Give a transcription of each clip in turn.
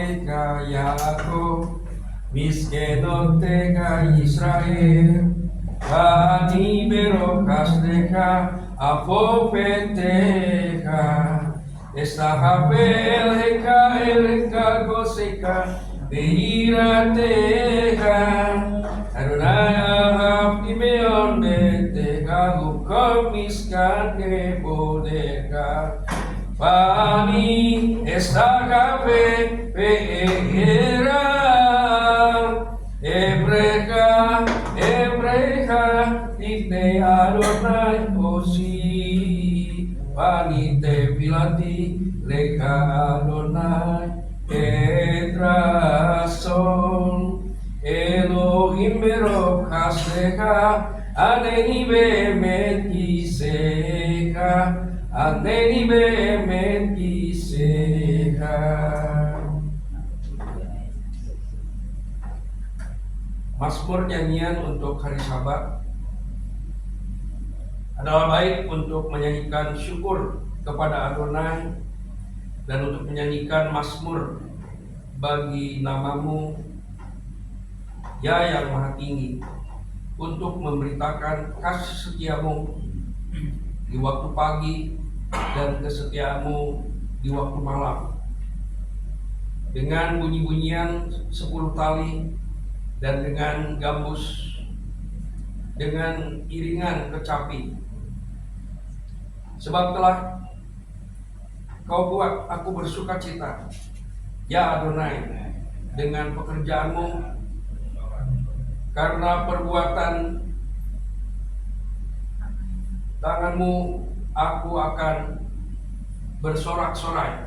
Eka Yaakov, Miskenoteka Israel, Bani Berokasdeka, Apopeteka, Estahapel Heka Eleka Goseka, Beirateka, Adonai Ahab Imeon Beteka, Lukom Miskan Kebodeka, Bani Estahapel Peera, Ebreka, Tifne Adonai Osi, Bani Tefilati, Leka Adonai, Etrason, Elohim Berok Haslecha, Aneni Bemet Kiseka, Aneni Bemet Kiseka. Mazmur nyanyian untuk hari Sabat adalah baik untuk menyanyikan syukur kepada Adonai dan untuk menyanyikan mazmur bagi namamu, ya yang maha tinggi, untuk memberitakan kasih setiamu di waktu pagi dan kesetiamu di waktu malam, dengan bunyi-bunyian 10 tali dan dengan gambus, dengan iringan kecapi. Sebab telah kau buat aku bersuka cita, ya Adonai, dengan pekerjaanmu, karena perbuatan tanganmu aku akan bersorak-sorai.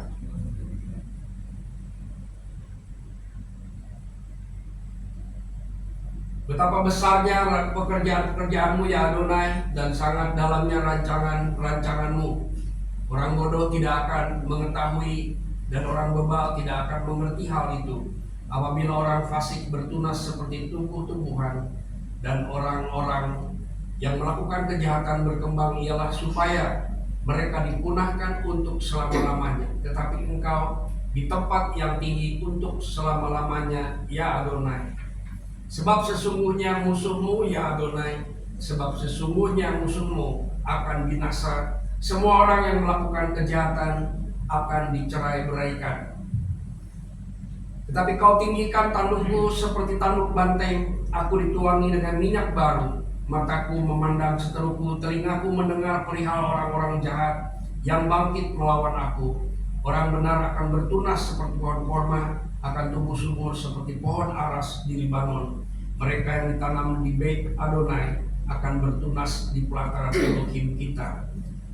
Betapa besarnya pekerjaan-pekerjaanmu ya Adonai, dan sangat dalamnya rancanganmu. Orang bodoh tidak akan mengetahui dan orang bebal tidak akan mengerti hal itu. Apabila orang fasik bertunas seperti tumbuh-tumbuhan, dan orang-orang yang melakukan kejahatan berkembang, ialah supaya mereka dipunahkan untuk selama-lamanya. Tetapi engkau di tempat yang tinggi untuk selama-lamanya ya Adonai. Sebab sesungguhnya musuhmu ya Adonai, sebab sesungguhnya musuhmu akan binasa. Semua orang yang melakukan kejahatan akan dicerai-beraikan. Tetapi kau tinggikan tandukku seperti tanduk banteng, aku dituangi dengan minyak baru. Mataku memandang seterukku, telingaku mendengar perihal orang-orang jahat yang bangkit melawan aku. Orang benar akan bertunas seperti pohon korma, akan tumbuh subur seperti pohon aras di Libanon. Mereka yang ditanam di Beit Adonai akan bertunas di pelataran Elohim kita.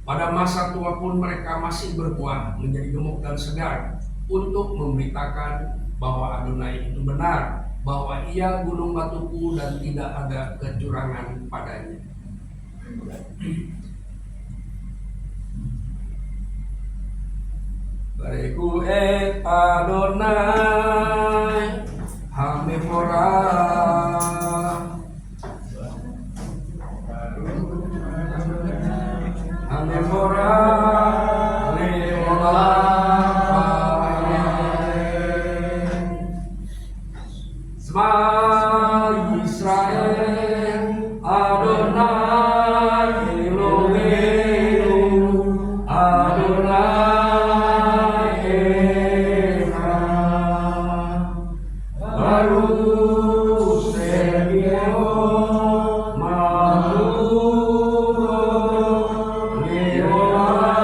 Pada masa tua pun mereka masih berbuah, menjadi gemuk dan segar, untuk memberitakan bahwa Adonai itu benar, bahwa ia gunung batuku dan tidak ada kecurangan padanya. Bariku et Adonai Hamefora, Hamefora Leolam Sma Israel Adonai Eloheinu Adonai Echad Baruch Shemeono Malkuto Leolam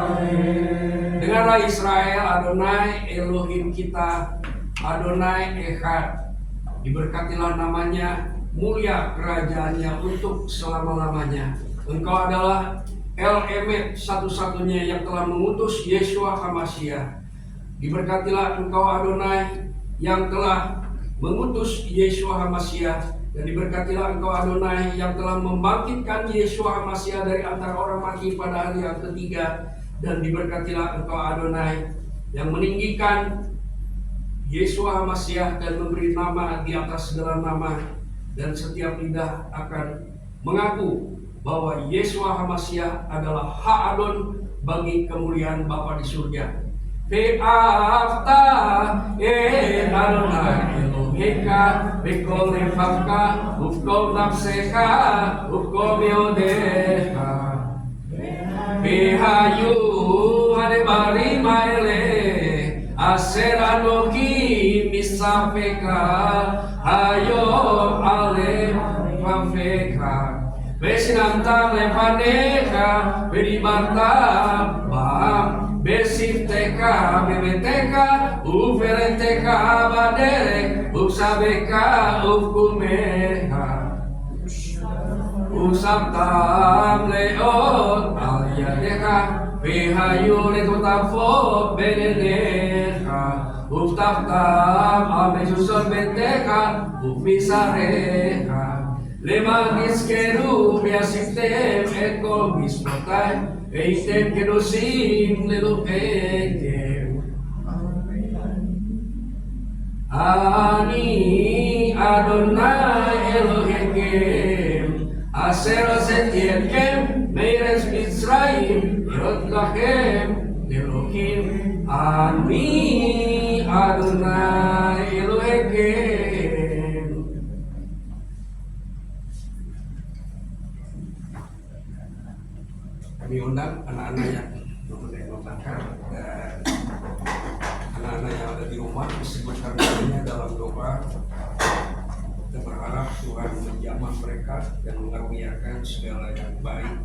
Amen. Dengarlah Israel, Adonai Elohim kita, Adonai Echad. Diberkatilah namanya, mulia kerajaannya untuk selama-lamanya. Engkau adalah El Emet, satu-satunya yang telah mengutus Yeshua HaMashiach. Diberkatilah engkau Adonai yang telah mengutus Yeshua HaMashiach, dan diberkatilah engkau Adonai yang telah membangkitkan Yeshua HaMashiach dari antara orang mati pada hari yang ketiga. Dan diberkatilah engkau Adonai yang meninggikan Yeshua HaMashiach dan memberi nama di atas segala nama, dan setiap lidah akan mengaku bahwa Yeshua HaMashiach adalah Ha'adon bagi kemuliaan Bapa di surga. Ve'afta Adonai Eloheka V'kol nefashka Uvkol nafseka Uvkol yodecha Ve'hayu Hadebarim ha'ele Asher Anoki Misafeka Hayom Alef Vafeka Ve'sinamta lefanecha Ve'dibarta Ba'am Besifteka, bebeteka, uferenteka, baderek, usabeka, ufkumeha, usabtam leot, aliyadeha, pihayu letutafo, beneneha, uftaftam, amesuson beteka, ufisareha, lemagis keru, biasiftem, ekol mismotai, Eitem kedosim lelupetem Ani Adonai Elohim Asher setierkem Meires Mitzrayim Yerot lachem Elohim Ani Adonai Elohim. Kami undang anak-anak yang mendengarkan dan anak-anak yang ada di rumah disebutkan namanya dalam doa. Kita berharap Tuhan menjamah mereka dan mengaruniakan segala yang baik,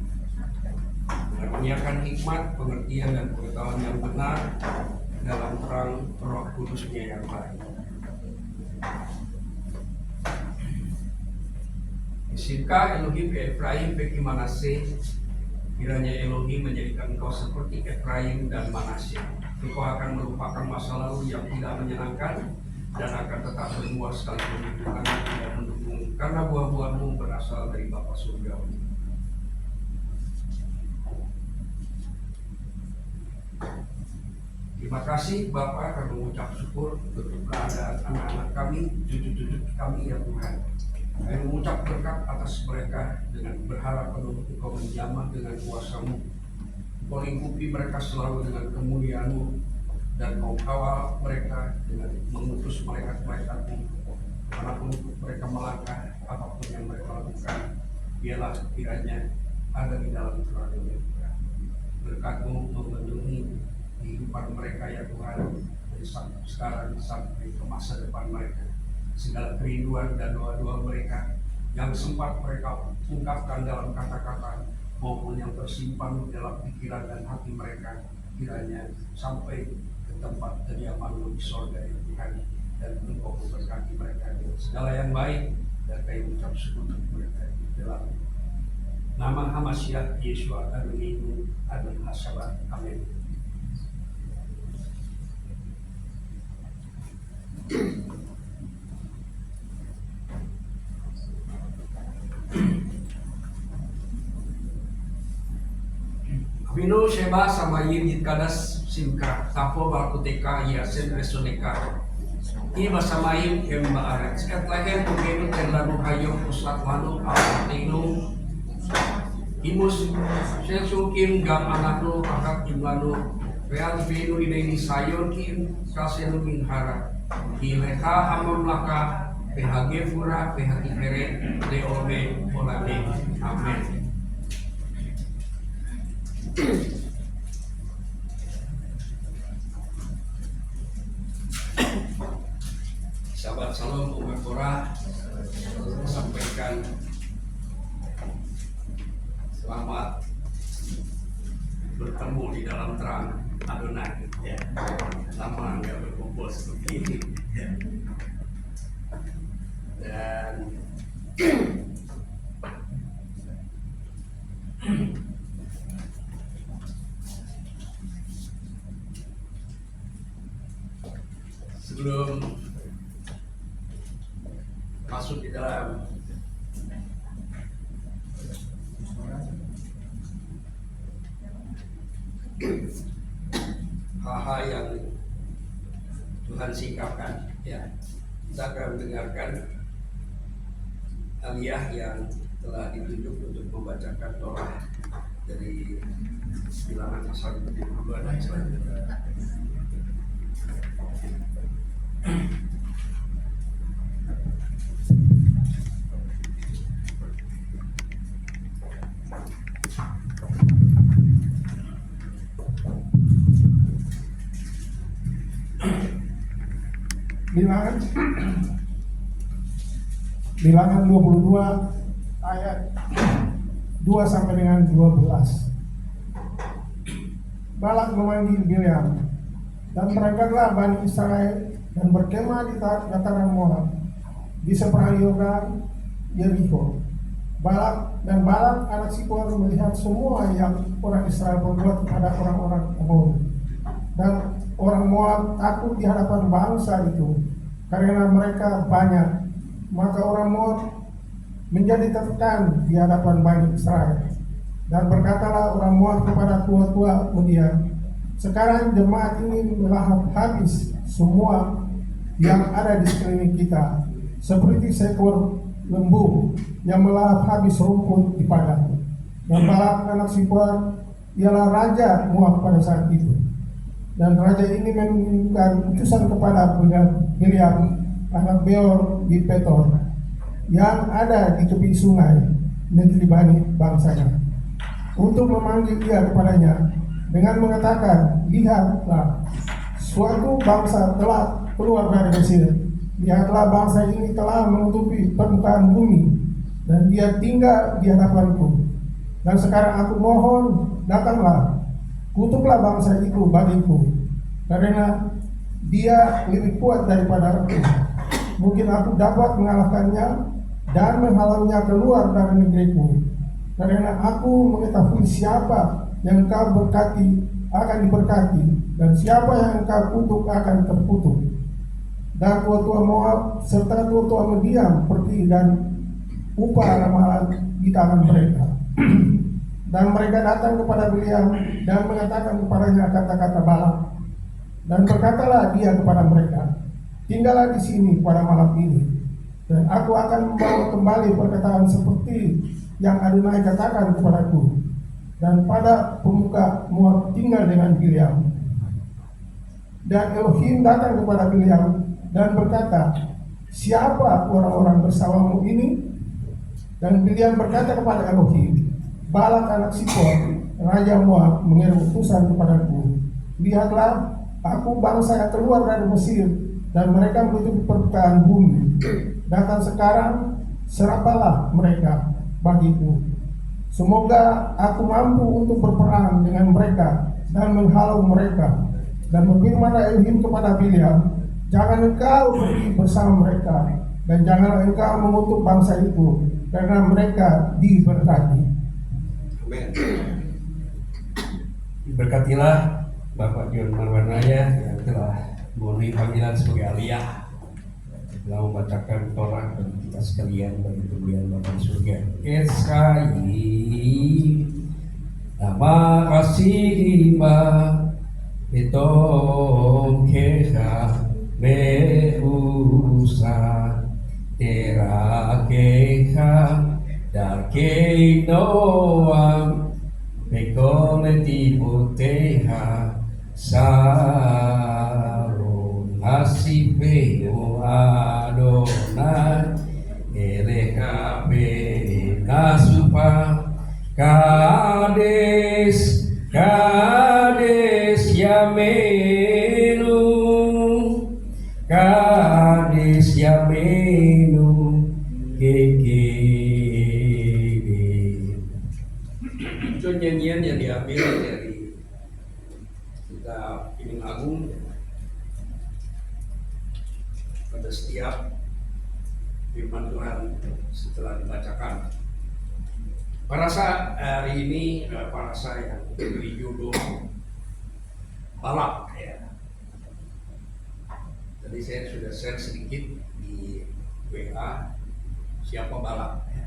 mengaruniakan hikmat, pengertian dan pengetahuan yang benar dalam terang Roh Kudus-Nya yang baik. Sika Elohim Efraim beki Manasye, kiranya Elohim menjadikan engkau seperti Efraim dan Manasye. Engkau akan merupakan masa lalu yang tidak menyenangkan dan akan tetap berbuah sekalipun Tuhan tidak mendukung, karena buah-buahmu berasal dari Bapa Surgawi. Terima kasih Bapa, kami mengucap syukur untuk keberadaan anak-anak kami, cucu-cucu kami ya Tuhan. Kami mengucap berkat atas mereka dengan berharap penuh Engkau menjamah dengan kuasa-Mu. Engkau lingkupi mereka selalu dengan kemuliaan-Mu dan Engkau kawal mereka dengan mengutus malaikat-malaikat-Mu. Manapun mereka melangkah, apapun yang mereka lakukan, biarlah kiranya ada di dalam terang-Mu. Berkat-Mu memenuhi kehidupan mereka ya Tuhan, dari sekarang sampai ke masa depan mereka. Segala kerinduan dan doa-doa mereka yang sempat mereka ungkapkan dalam kata-kata maupun yang tersimpan dalam pikiran dan hati mereka, kiranya sampai ke tempat kediaman-Mu di sorga ya Tuhan, dan Engkau memberkati mereka dengan segala yang baik, dan kami mengucap syukur untuk mereka di dalam nama Hamashiach Yeshua Adonai Adon Hasabat. Amin. Abinu Sheba Samayim Yitkadas Simka Tapo Bakuteka Yasen Resoneka Iba Samayim Kemba Aret Sekat Lehen Pukenu Terlanu Hayong Pusat Wanu Alatinu Imus Sesukim Gam Anaknu Pakat Imlanu Real Binu Ineni Sayon Kim Kasenu Minhara Ileha Amon Laka PHG Fura PHG Keret Leobe Olade. Amin. Sahabat Salam Umat Torah sampaikan selamat bertemu di dalam terang Adonai ya. Lama nggak berkumpul seperti ini ya. Dan sebelum masuk di dalam hal-hal yang Tuhan singkapkan ya, kita akan mendengarkan aliyah yang telah ditunjuk untuk membacakan Torah dari Bilangan pasal 22 dan selanjutnya. Bilangan Bilangan 22 ayat 2 sampai dengan 12. Balak memanggil Bileam, dan berangkatlah Bani Israel dan berkemah di dataran Moab di seberang Yordan Yeriko. Balak anak Sipor melihat semua yang orang Israel berbuat kepada orang-orang Amori, dan orang Moab takut di hadapan bangsa itu karena mereka banyak. Maka orang Moab menjadi tertekan di hadapan Bani Israel. Dan berkatalah orang Moab kepada tua-tua Midian, sekarang jemaat ini melahap habis semua yang ada di sekeliling kita, seperti seekor lembu yang melahap habis rumput di padang. Dan Balak anak Sipor ialah raja Moab pada saat itu. Dan raja ini mengirimkan utusan kepada Bileam anak Beor di Petor yang ada di tepi sungai negeri Bani bangsanya, untuk memanggil dia kepadanya dengan mengatakan, lihatlah, suatu bangsa telah keluar dari Mesir. Lihatlah, bangsa ini telah menutupi permukaan bumi, dan dia tinggal di hadapanku. Dan sekarang aku mohon, datanglah, kutuklah bangsa itu bagiku, karena dia lebih kuat daripada aku. Mungkin aku dapat mengalahkannya dan menghalangnya keluar dari negeriku. Karena aku mengetahui siapa yang engkau berkati akan diberkati, dan siapa yang engkau kutuk akan terkutuk. Dan tua-tua Moab serta tua-tua Midian pergi dan upah ramalan di tangan mereka. Dan mereka datang kepada Bileam dan mengatakan kepadanya kata-kata Balak. Dan berkatalah dia kepada mereka, tinggallah di sini pada malam ini, dan aku akan membawa kembali perkataan seperti yang Adonai katakan kepadaku. Dan pada pemuka Moab tinggal dengan Bileam. Dan Elohim datang kepada Bileam dan berkata, siapa orang-orang bersamamu ini? Dan Bileam berkata kepada Elohim, Balak anak Sipor, raja Moab, mengirim utusan kepadaku. Lihatlah, aku bangsa yang keluar dari Mesir, dan mereka menutupi permukaan bumi. Datang sekarang, serapalah mereka bagiku. Semoga aku mampu untuk berperang dengan mereka dan menghalau mereka. Dan berfirmanlah Elohim kepada Bileam, jangan engkau pergi bersama mereka, dan janganlah engkau mengutuk bangsa itu, karena mereka diberkati. Amin. Diberkatilah Bapak John Marwanaya yang telah memenuhi panggilan sebagai aliyah, telah membacakan Torah bagi kita sekalian bagi kemuliaan Bapa di surga. Eskai nama kasih Betom keha mehusa tera keha darkei noam mekometi boteha saron hasibeo Adonai ereha benasupa kades Yamenu Kades Yamenu itu nyanyian yang diambil dari kitab Imam Agung pada setiap firman Tuhan setelah dibacakan. Parasa hari ini parasa yang diberi judul Balak ya. Tadi saya sudah share sedikit di WA siapa Balak ya.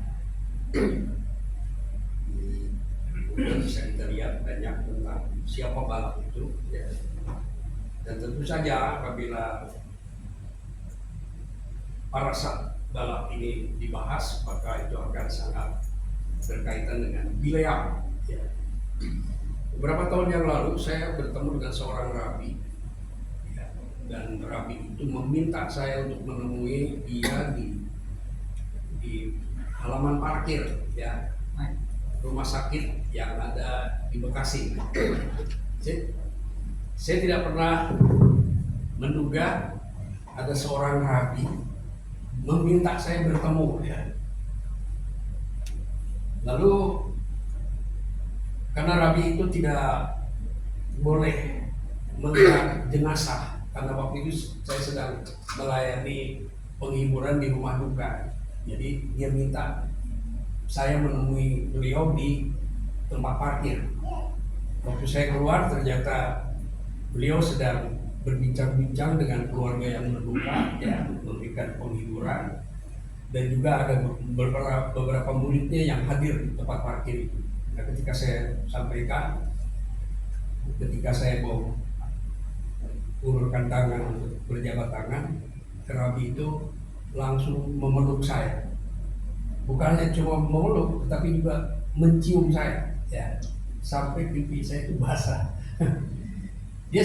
Bisa kita lihat banyak tentang siapa Balak itu ya. Dan tentu saja apabila parasa Balak ini dibahas, maka itu akan sangat berkaitan dengan Bileam ya. Beberapa tahun yang lalu saya bertemu dengan seorang rabi ya, dan rabi itu meminta saya untuk menemui dia di halaman parkir ya, rumah sakit yang ada di Bekasi. Saya tidak pernah menduga ada seorang rabi meminta saya bertemu ya. Lalu karena rabi itu tidak boleh melihat jenazah, karena waktu itu saya sedang melayani penghiburan di rumah duka. Jadi dia minta saya menemui beliau di tempat parkir. Waktu saya keluar ternyata beliau sedang berbincang-bincang dengan keluarga yang berduka, ya, memberikan penghiburan, dan juga ada beberapa muridnya yang hadir di tempat parkir itu. Nah, ketika saya sampaikan, ketika saya mau ulurkan tangan untuk berjabat tangan, rabi itu langsung memeluk saya. Bukannya cuma memeluk, tetapi juga mencium saya, ya, sampai pipi saya itu basah. Dia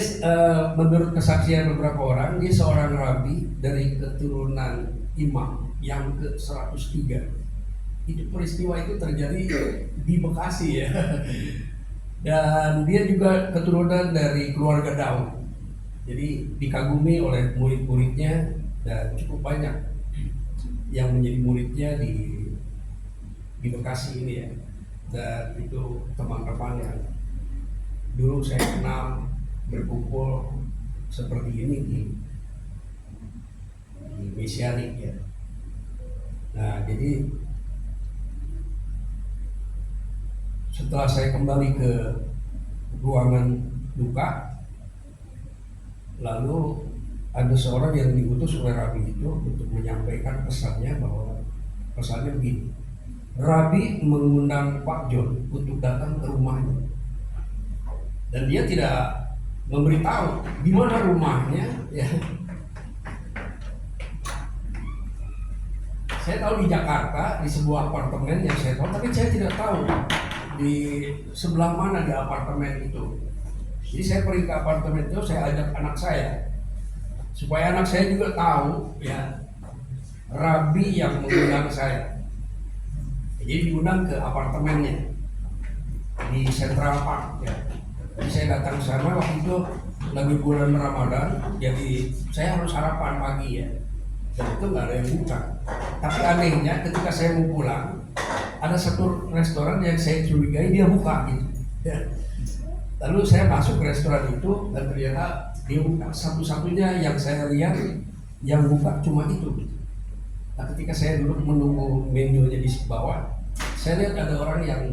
menurut kesaksian beberapa orang, dia seorang rabi dari keturunan imam yang ke-103. Itu peristiwa itu terjadi di Bekasi ya. Dan dia juga keturunan dari keluarga Daud. Jadi dikagumi oleh murid-muridnya, dan cukup banyak yang menjadi muridnya di Bekasi ini ya. Dan itu teman-teman yang dulu saya kenal berkumpul seperti ini di Mesianik ya. Nah, jadi setelah saya kembali ke ruangan duka, lalu ada seorang yang diutus oleh rabi itu untuk menyampaikan pesannya, bahwa pesannya begini: Rabi mengundang Pak John untuk datang ke rumahnya, dan dia tidak memberitahu di mana rumahnya ya. Saya tahu di Jakarta, di sebuah apartemen yang saya tahu, tapi saya tidak tahu di sebelah mana di apartemen itu. Jadi saya pergi ke apartemen itu, saya ajak anak saya supaya anak saya juga tahu ya, rabi yang mengundang saya. Jadi diundang ke apartemennya di Central Park ya. Jadi saya datang ke sana, waktu itu lagi bulan Ramadan, jadi saya harus sarapan pagi ya, dan itu nggak ada yang buka. Tapi anehnya ketika saya mau pulang, ada satu restoran yang saya curigai dia buka gitu ya. Lalu saya masuk ke restoran itu, dan ternyata dia buka. Satu-satunya yang saya lihat yang buka cuma itu. Nah, ketika saya duduk menunggu menunya di bawah, saya lihat ada orang yang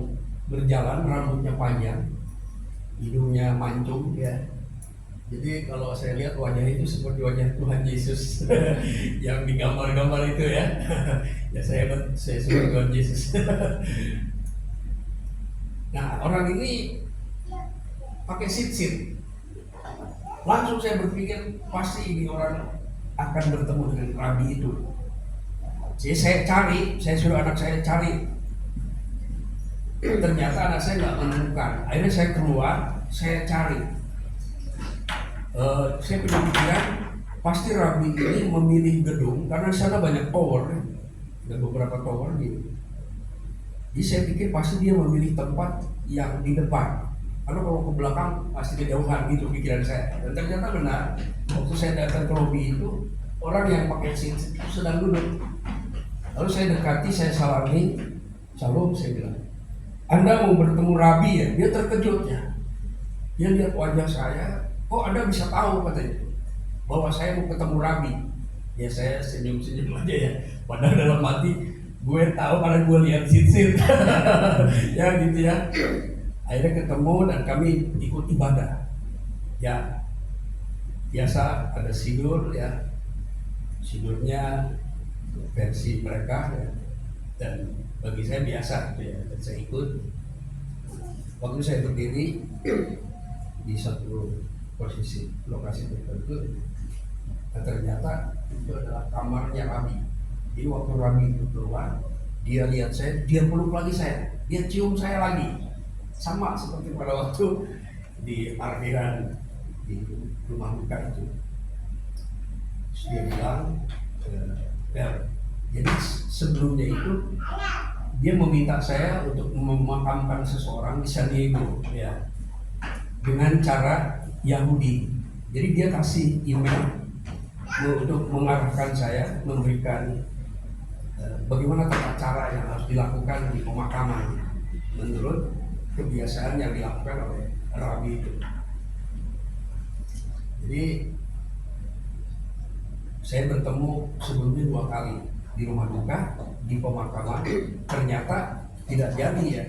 berjalan, rambutnya panjang, hidungnya mancung ya. Jadi kalau saya lihat wajahnya itu seperti wajah Tuhan Yesus yang digambar-gambar itu ya. Ya saya sebut Tuhan Yesus. Nah, orang ini pakai sit-sit. Langsung saya berpikir pasti ini orang akan bertemu dengan rabi itu. Jadi saya cari, saya suruh anak saya cari. Ternyata anak saya nggak menemukan. Akhirnya saya keluar, saya cari. Saya punya pikiran pasti rabi ini memilih gedung karena di sana banyak tower, ada beberapa tower gitu. Jadi saya pikir pasti dia memilih tempat yang di depan. Karena kalau ke belakang pasti kejauhan gitu pikiran saya. Dan ternyata benar. Waktu saya datang ke lobi itu, orang yang pakai seat itu sedang duduk. Lalu saya dekati, saya salami, "Salam," saya bilang, "Anda mau bertemu rabi ya?" Dia terkejut ya. Dia lihat wajah saya, "Oh, Anda bisa tahu," katanya, "bahwa saya mau ketemu rabi." Ya saya senyum-senyum aja ya. Padahal dalam hati gue tahu karena gue lihat sit-sit. Ya gitu ya. Akhirnya ketemu dan kami ikut ibadah. Ya biasa ada sidur ya. Sidurnya versi mereka ya. Dan bagi saya biasa gitu ya. Dan saya ikut. Waktu saya berdiri di satu posisi lokasi tertentu, ternyata itu adalah kamarnya rabi. Jadi waktu rabi itu keluar, dia lihat saya, dia peluk lagi saya, dia cium saya lagi, sama seperti pada waktu di parkiran di rumah duka itu. Terus dia bilang, jadi sebelumnya itu dia meminta saya untuk memakamkan seseorang di San Diego ya, dengan cara Yahudi. Jadi dia kasih email untuk mengarahkan saya, memberikan bagaimana tata cara yang harus dilakukan di pemakaman menurut kebiasaan yang dilakukan oleh Rabi itu. Jadi saya bertemu sebelumnya 2 kali di rumah duka, di pemakaman. Ternyata tidak jadi ya.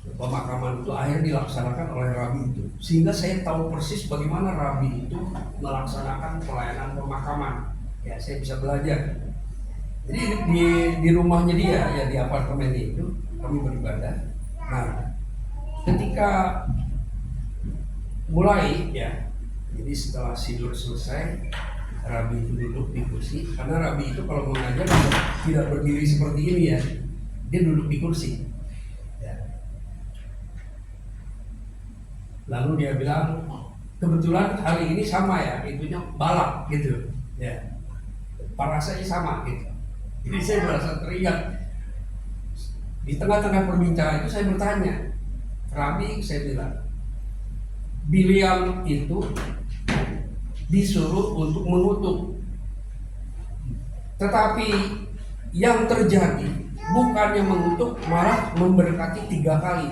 Pemakaman itu akhirnya dilaksanakan oleh Rabi itu, sehingga saya tahu persis bagaimana Rabi itu melaksanakan pelayanan pemakaman. Ya, saya bisa belajar. Jadi di rumahnya dia ya, di apartemen itu kami beribadah. Nah, ketika mulai ya, jadi setelah sidur selesai, Rabi itu duduk di kursi. Karena Rabi itu kalau mengajar tidak berdiri seperti ini ya, dia duduk di kursi. Lalu dia bilang, kebetulan hari ini sama ya, itunya balap gitu, ya, parasanya sama gitu. Jadi saya merasa teringat. Di tengah-tengah perbincangan itu saya bertanya, Rabi, saya bilang, Biliam itu disuruh untuk mengutuk, tetapi yang terjadi bukannya mengutuk, malah memberkati 3 kali.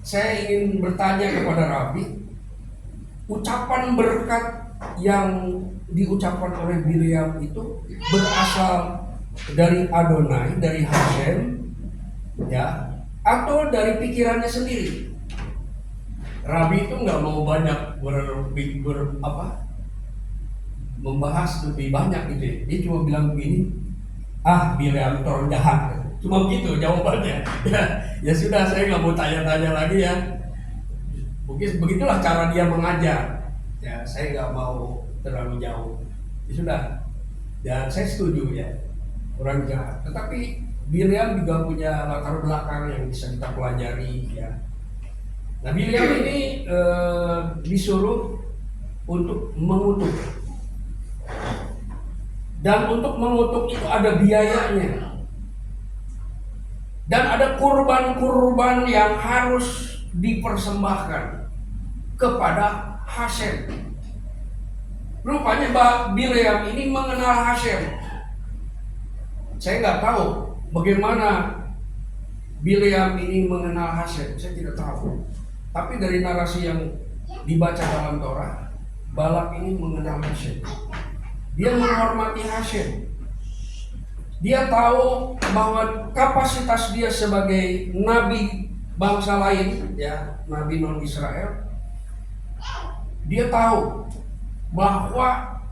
Saya ingin bertanya kepada Rabi, ucapan berkat yang diucapkan oleh Biliam itu berasal dari Adonai, dari Hashem, ya, atau dari pikirannya sendiri? Rabi itu nggak mau banyak membahas lebih banyak gitu ya. Dia cuma bilang begini, Biliam orang jahat. Cuma begitu jawabannya. Ya sudah, saya nggak mau tanya-tanya lagi ya. Mungkin begitulah cara dia mengajar. Ya, saya nggak mau terlalu jauh. Ya sudah. Dan saya setuju ya, orang jahat. Tetapi Biliam juga punya latar belakang yang bisa kita pelajari ya. Nah, Biliam ini disuruh untuk mengutuk. Dan untuk mengutuk itu ada biayanya. Dan ada kurban-kurban yang harus dipersembahkan kepada Hashem. Rupanya Biliam ini mengenal Hashem. Saya nggak tahu bagaimana Biliam ini mengenal Hashem, saya tidak tahu. Tapi dari narasi yang dibaca dalam Torah, Balak ini mengenal Hashem. Dia menghormati Hashem. Dia tahu bahwa kapasitas dia sebagai nabi bangsa lain, ya, nabi non Israel. Dia tahu bahwa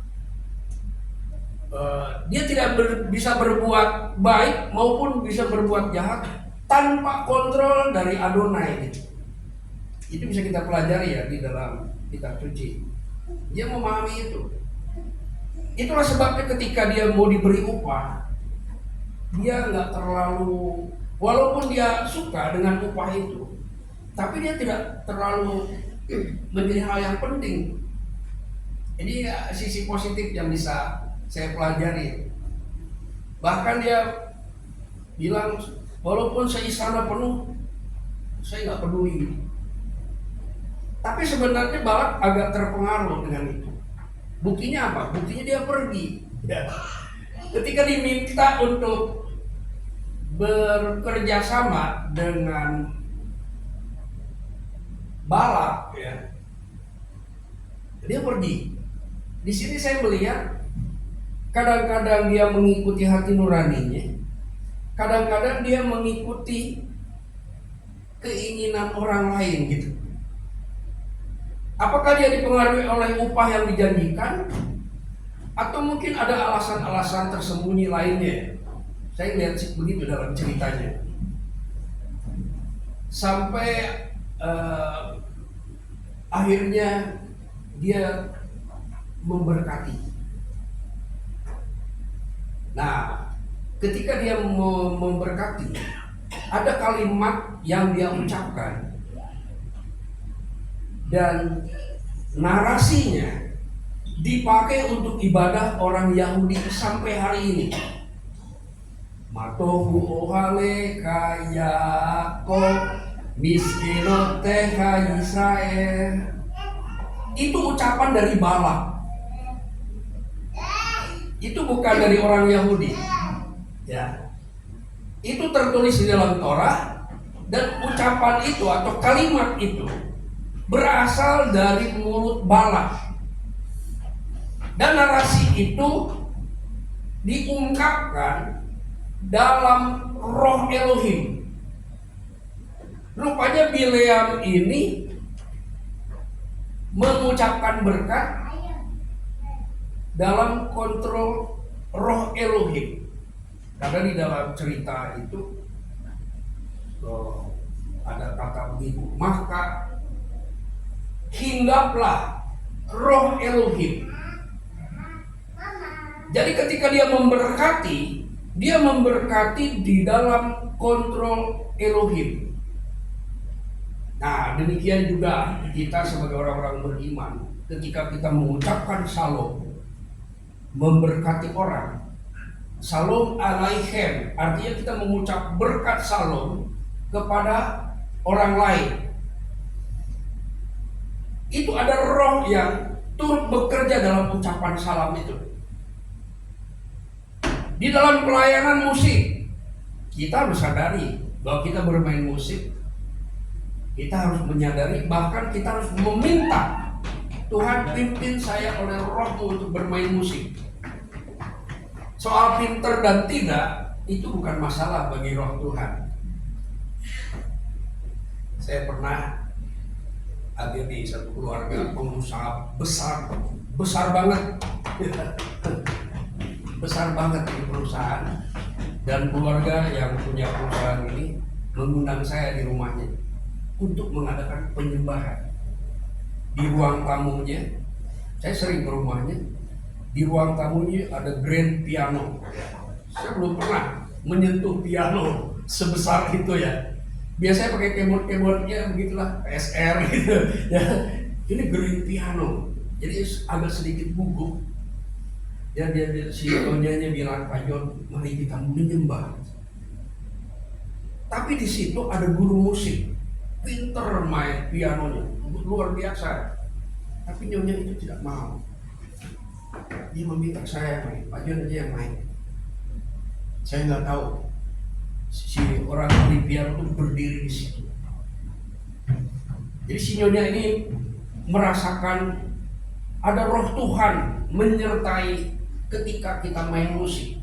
dia tidak bisa berbuat baik maupun bisa berbuat jahat tanpa kontrol dari Adonai. Itu bisa kita pelajari ya di dalam kitab suci. Dia memahami itu. Itulah sebabnya ketika dia mau diberi upah, dia nggak terlalu, walaupun dia suka dengan upah itu, tapi dia tidak terlalu menjadi hal yang penting. Ini sisi positif yang bisa saya pelajari. Bahkan dia bilang, walaupun seistana penuh, saya nggak peduli. Tapi sebenarnya Balak agak terpengaruh dengan itu. Buktinya apa? Buktinya dia pergi. Ya. Ketika diminta untuk bekerja sama dengan Balak, ya, dia pergi. Di sini saya melihat kadang-kadang dia mengikuti hati nuraninya, kadang-kadang dia mengikuti keinginan orang lain gitu. Apakah dia dipengaruhi oleh upah yang dijanjikan, atau mungkin ada alasan-alasan tersembunyi lainnya? Saya lihat begitu dalam ceritanya. Sampai akhirnya dia memberkati. Nah, ketika dia memberkati, ada kalimat yang dia ucapkan dan narasinya dipakai untuk ibadah orang Yahudi sampai hari ini. Matohu ohale ka Yakob miskinot ka Israel. Itu ucapan dari Balak. itu bukan dari orang Yahudi. Ya. Itu tertulis di dalam Torah, dan ucapan itu atau kalimat itu berasal dari mulut Balak. Dan narasi itu diungkapkan dalam roh Elohim. Rupanya Bileam ini mengucapkan berkat dalam kontrol roh Elohim. Karena di dalam cerita itu ada kata begitu, maka hinggaplah roh Elohim. Jadi ketika dia memberkati di dalam kontrol Elohim. Nah, demikian juga kita sebagai orang-orang beriman, ketika kita mengucapkan shalom, memberkati orang, shalom alaichem, artinya kita mengucap berkat shalom kepada orang lain. Itu ada roh yang turut bekerja dalam ucapan salam itu. Di dalam pelayanan musik, kita harus sadari bahwa kita bermain musik, kita harus menyadari, bahkan kita harus meminta, Tuhan pimpin saya oleh rohmu untuk bermain musik. Soal pinter dan tidak, itu bukan masalah bagi roh Tuhan. Saya pernah hadir di satu keluarga pengusaha besar banget. Besar banget di perusahaan, dan keluarga yang punya perusahaan ini mengundang saya di rumahnya untuk mengadakan penyembahan. Di ruang tamunya, saya sering ke rumahnya, di ruang tamunya ada grand piano. Saya belum pernah menyentuh piano sebesar itu ya. Biasanya pakai keyboard-keyboardnya begitulah, PSR gitu ya. Ini grand piano, jadi agak sedikit gugup. Dia si nyonya bilang, Pak John, mari kita menyembah. Tapi di situ ada guru musik, pinter main pianonya, luar biasa. Tapi nyonya itu tidak mau. Dia meminta saya main, Pak John aja yang main. Saya nggak tahu si orang ahli piano itu berdiri di situ. Jadi si nyonya ini merasakan ada roh Tuhan menyertai ketika kita main musik.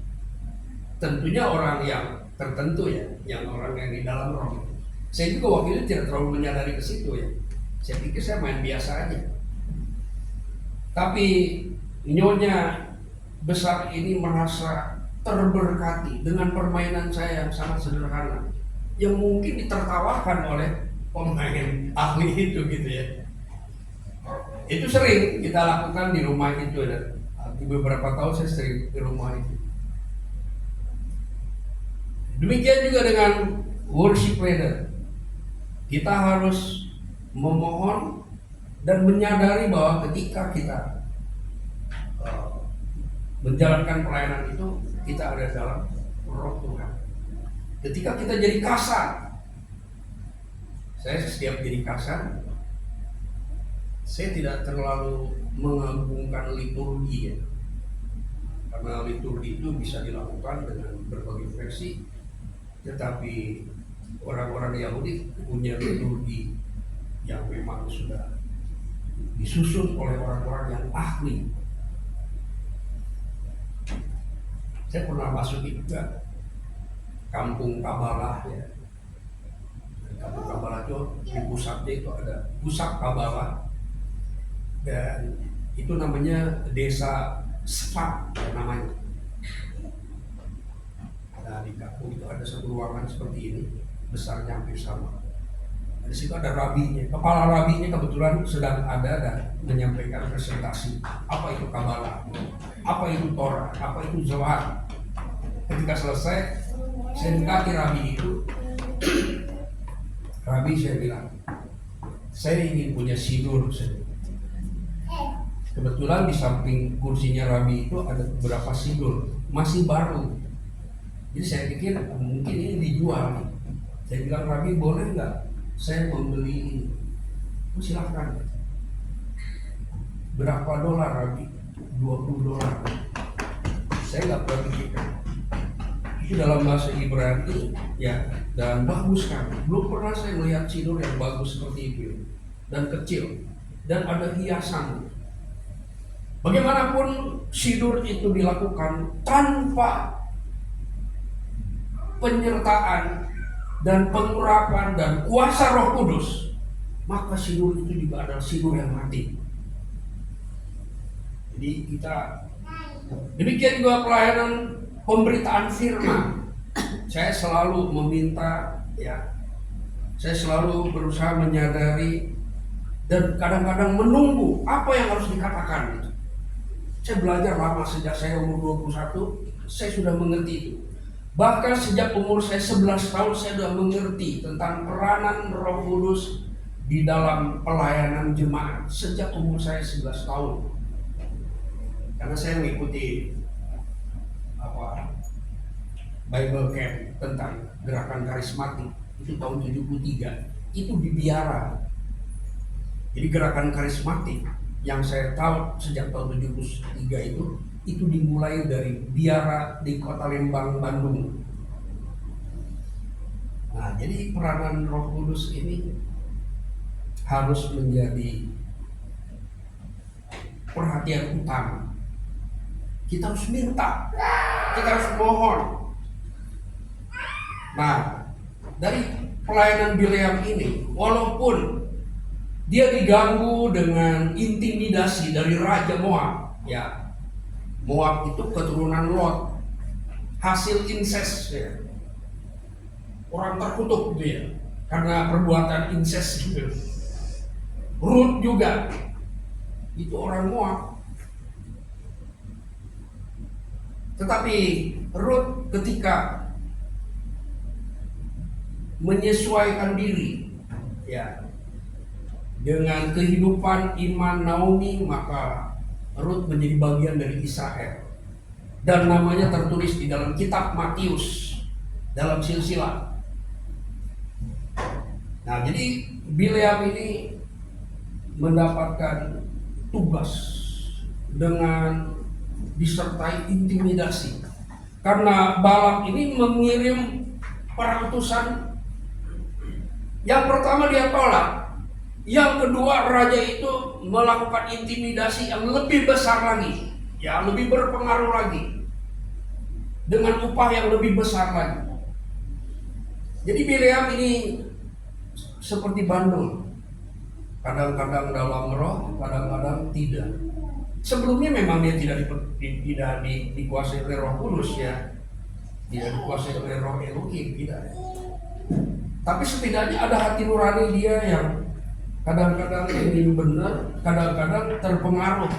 Tentunya orang yang tertentu ya, yang orang yang di dalam roh. Saya juga waktu itu tidak terlalu menyadari ke situ ya. Saya pikir saya main biasa aja. Tapi nyonya besar ini merasa terberkati dengan permainan saya yang sangat sederhana, yang mungkin ditertawakan oleh pemain ahli itu gitu ya. Itu sering kita lakukan di rumah itu ya. Di beberapa tahun saya sering ke rumah itu. Demikian juga dengan worship leader. Kita harus memohon dan menyadari bahwa ketika kita menjalankan pelayanan itu, kita ada dalam roh Tuhan. Ketika kita jadi kasar, saya setiap jadi kasar, saya tidak terlalu mengagungkan liturgi ya. Karena liturgi itu bisa dilakukan dengan berbagai versi, tetapi orang-orang Yahudi punya liturgi yang memang sudah disusun oleh orang-orang yang ahli. Saya pernah masuk juga kampung Kabalah ya. Kampung Kabalah itu di pusatnya itu ada pusat Kabalah, dan itu namanya desa Sfat namanya. Nah, di kampung itu ada satu ruangan seperti ini, besarnya hampir sama. Di situ ada rabinya, kepala rabinya kebetulan sedang ada dan menyampaikan presentasi apa itu Kabalah, apa itu Torah, apa itu Zohar. Ketika selesai, saya dekati rabi itu. Rabi, saya bilang, saya ingin punya sidur. Kebetulan di samping kursinya rabi itu ada beberapa sidur, masih baru. Jadi saya pikir mungkin ini dijual. Saya bilang, Rabi boleh nggak saya membeli ini? Oh, silahkan. Berapa dolar Rabi? $20. Saya nggak pernah pikirkan. Itu dalam bahasa Ibrani ya, dan bagus kan. Belum pernah saya melihat sidur yang bagus seperti itu dan kecil dan ada hiasan. Bagaimanapun sidur itu dilakukan tanpa penyertaan dan pengurapan dan kuasa Roh Kudus, maka sidur itu juga adalah sidur yang mati. Jadi kita demikian juga pelayanan pemberitaan firman. Saya selalu meminta ya, saya selalu berusaha menyadari dan kadang-kadang menunggu apa yang harus dikatakan itu. Saya belajar lama, sejak saya umur 21, saya sudah mengerti itu. Bahkan sejak umur saya 11 tahun saya sudah mengerti tentang peranan Roh Kudus di dalam pelayanan jemaat sejak umur saya 11 tahun. Karena saya mengikuti Bible Camp tentang gerakan karismatik itu tahun 73, itu di Biara. Jadi gerakan karismatik yang saya tahu sejak tahun 73 itu dimulai dari Biara di Kota Lembang, Bandung. Nah, jadi peranan Roh Kudus ini harus menjadi perhatian utama. Kita harus minta, kita harus mohon. Nah, dari pelayanan Bileam ini, walaupun dia diganggu dengan intimidasi dari Raja Moab, ya, Moab itu keturunan Lot, hasil incest, ya. Orang terkutuk gitu ya, karena perbuatan incest gitu. Ruth juga, itu orang Moab. Tetapi Ruth ketika menyesuaikan diri, ya, dengan kehidupan iman Naomi, maka Ruth menjadi bagian dari Israel. Dan namanya tertulis di dalam kitab Matius, dalam silsilah. Nah, jadi Bileam ini mendapatkan tugas dengan disertai intimidasi. Karena Balak ini mengirim para utusan. Yang pertama dia tolak. Yang kedua, raja itu melakukan intimidasi yang lebih besar lagi, ya, lebih berpengaruh lagi, dengan upah yang lebih besar lagi. Jadi Bileam ini seperti bandul, kadang-kadang dalam roh, kadang-kadang tidak. Sebelumnya memang dia tidak dikuasai oleh Roh Kudus, ya, tidak dikuasai oleh Roh Elohim, tidak. Tapi setidaknya ada hati nurani dia yang kadang-kadang ingin benar, kadang-kadang terpengaruh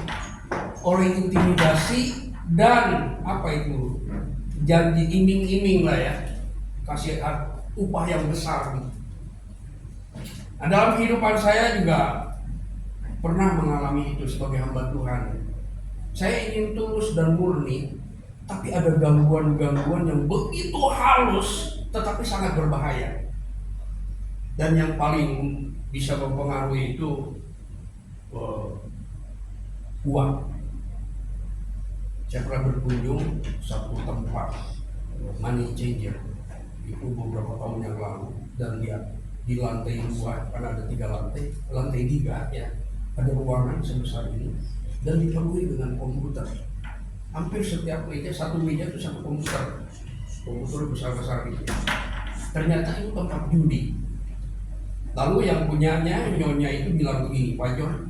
oleh intimidasi dan janji iming-iming lah, ya, kasih upah yang besar. Nah, dalam kehidupan saya juga pernah mengalami itu sebagai hamba Tuhan. Saya ingin tulus dan murni, tapi ada gangguan-gangguan yang begitu halus tetapi sangat berbahaya. Dan yang paling bisa mempengaruhi itu uang. Saya pernah berkunjung satu tempat money changer itu beberapa tahun yang lalu, dan lihat di lantai 2, karena ada 3 lantai 3, ya, ada ruangan sebesar ini dan dipenuhi dengan komputer. Hampir setiap meja, satu meja itu satu komputer besar-besar gitu. Ternyata itu tempat judi. Lalu yang punyanya, nyonya itu bilang begini, Pak John,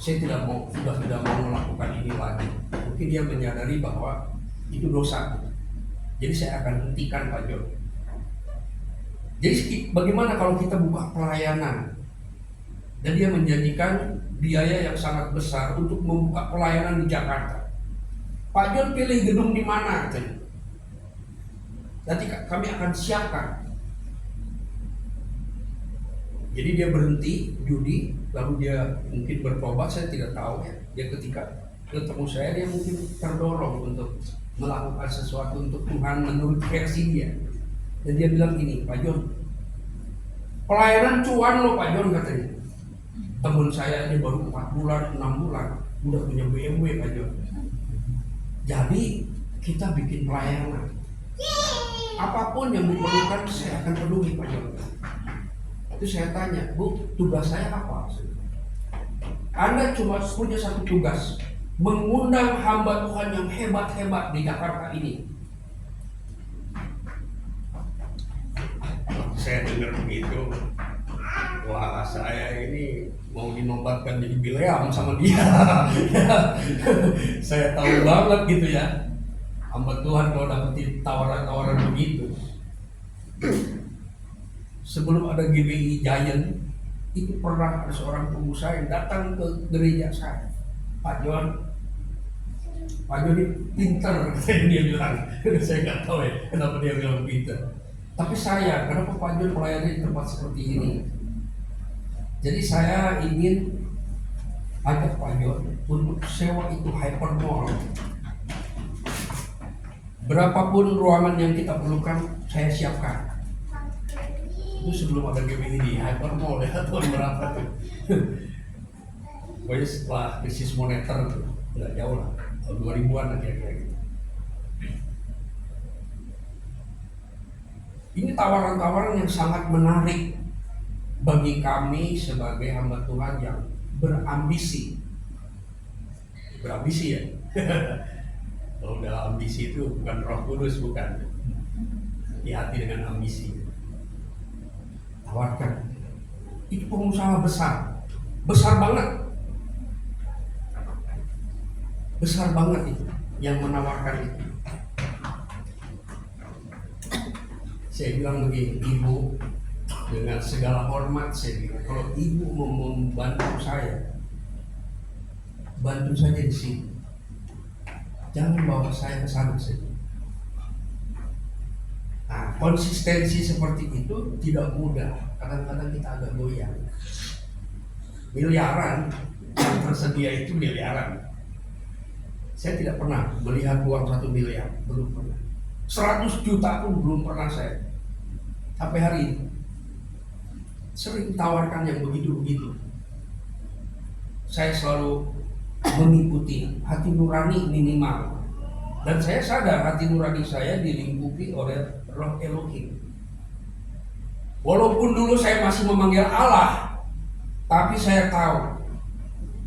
saya sudah tidak mau melakukan ini lagi. Mungkin dia menyadari bahwa itu dosa. Jadi saya akan hentikan, Pak John. Jadi bagaimana kalau kita buka pelayanan dan dia menjanjikan biaya yang sangat besar untuk membuka pelayanan di Jakarta. Pak John pilih gedung di mana? Nanti kami akan siapkan. Jadi dia berhenti judi, lalu dia mungkin bertobat, saya tidak tahu, ya. Dia ketika ketemu saya, dia mungkin terdorong untuk melakukan sesuatu untuk Tuhan menurut versi dia. Dan dia bilang gini, Pak John, pelayanan cuan loh Pak John, katanya. Temen saya aja baru 4 bulan, 6 bulan, udah punya BMW Pak John. Jadi kita bikin pelayanan. Apapun yang diperlukan saya akan peduli Pak Jon. Itu saya tanya, Bu, tugas saya apa? Anda cuma punya satu tugas, mengundang hamba Tuhan yang hebat-hebat di Jakarta ini. Saya dengar begitu, wah saya ini mau dinobatkan jadi Bileam sama dia. Saya tahu banget gitu ya, hamba Tuhan kalau dapetin tawaran-tawaran begitu. Sebelum ada GBI Giant, itu pernah ada seorang pengusaha yang datang ke gereja saya. Pak Jon ini pinter, dia bilang. Saya nggak tahu ya kenapa dia bilang pinter. Tapi saya, kenapa Pak Jon melayani di tempat seperti ini? Jadi saya ingin ajak Pak Jon untuk sewa itu hypermall. Berapapun ruangan yang kita perlukan, saya siapkan. Itu sebelum ada GBI di hypermall ya, tahun berapa tuh? Pokoknya setelah krisis moneter tuh, nggak jauh lah, tahun 2000-an lah kira-kira gitu. Ini tawaran-tawaran yang sangat menarik bagi kami sebagai hamba Tuhan yang berambisi. Berambisi ya? Kalau udah ambisi itu bukan Roh Kudus, bukan. Hati-hati dengan ambisi. Tawarkan. Itu pengusaha besar. Besar banget. Besar banget itu yang menawarkan itu. Saya bilang begini, Ibu, dengan segala hormat saya bilang, kalau Ibu mau membantu saya, bantu saja di sini. Jangan bawa saya ke sana saja. Nah, konsistensi seperti itu tidak mudah. Kadang-kadang kita agak goyang. Miliaran yang tersedia itu miliaran. Saya tidak pernah melihat uang 1 miliar, belum pernah. 100 juta pun belum pernah saya. Sampai hari ini sering tawarkan yang begitu-begitu. Saya selalu mengikuti hati nurani minimal. Dan saya sadar hati nurani saya dilingkupi oleh Roh Elohim. Walaupun dulu saya masih memanggil Allah, tapi saya tahu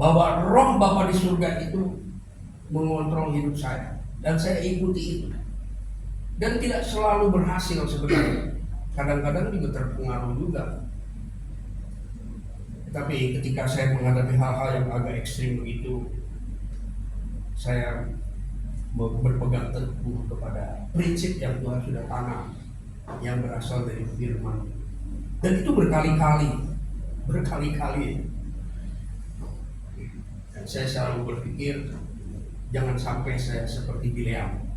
bahwa Roh Bapa di surga itu mengontrol hidup saya. Dan saya ikuti itu. Dan tidak selalu berhasil sebenarnya. Kadang-kadang juga terpengaruh juga. Tapi ketika saya menghadapi hal-hal yang agak ekstrim begitu, saya berpegang teguh kepada prinsip yang Tuhan sudah tanam, yang berasal dari firman. Dan itu berkali-kali. Dan saya selalu berpikir, jangan sampai saya seperti Bileam.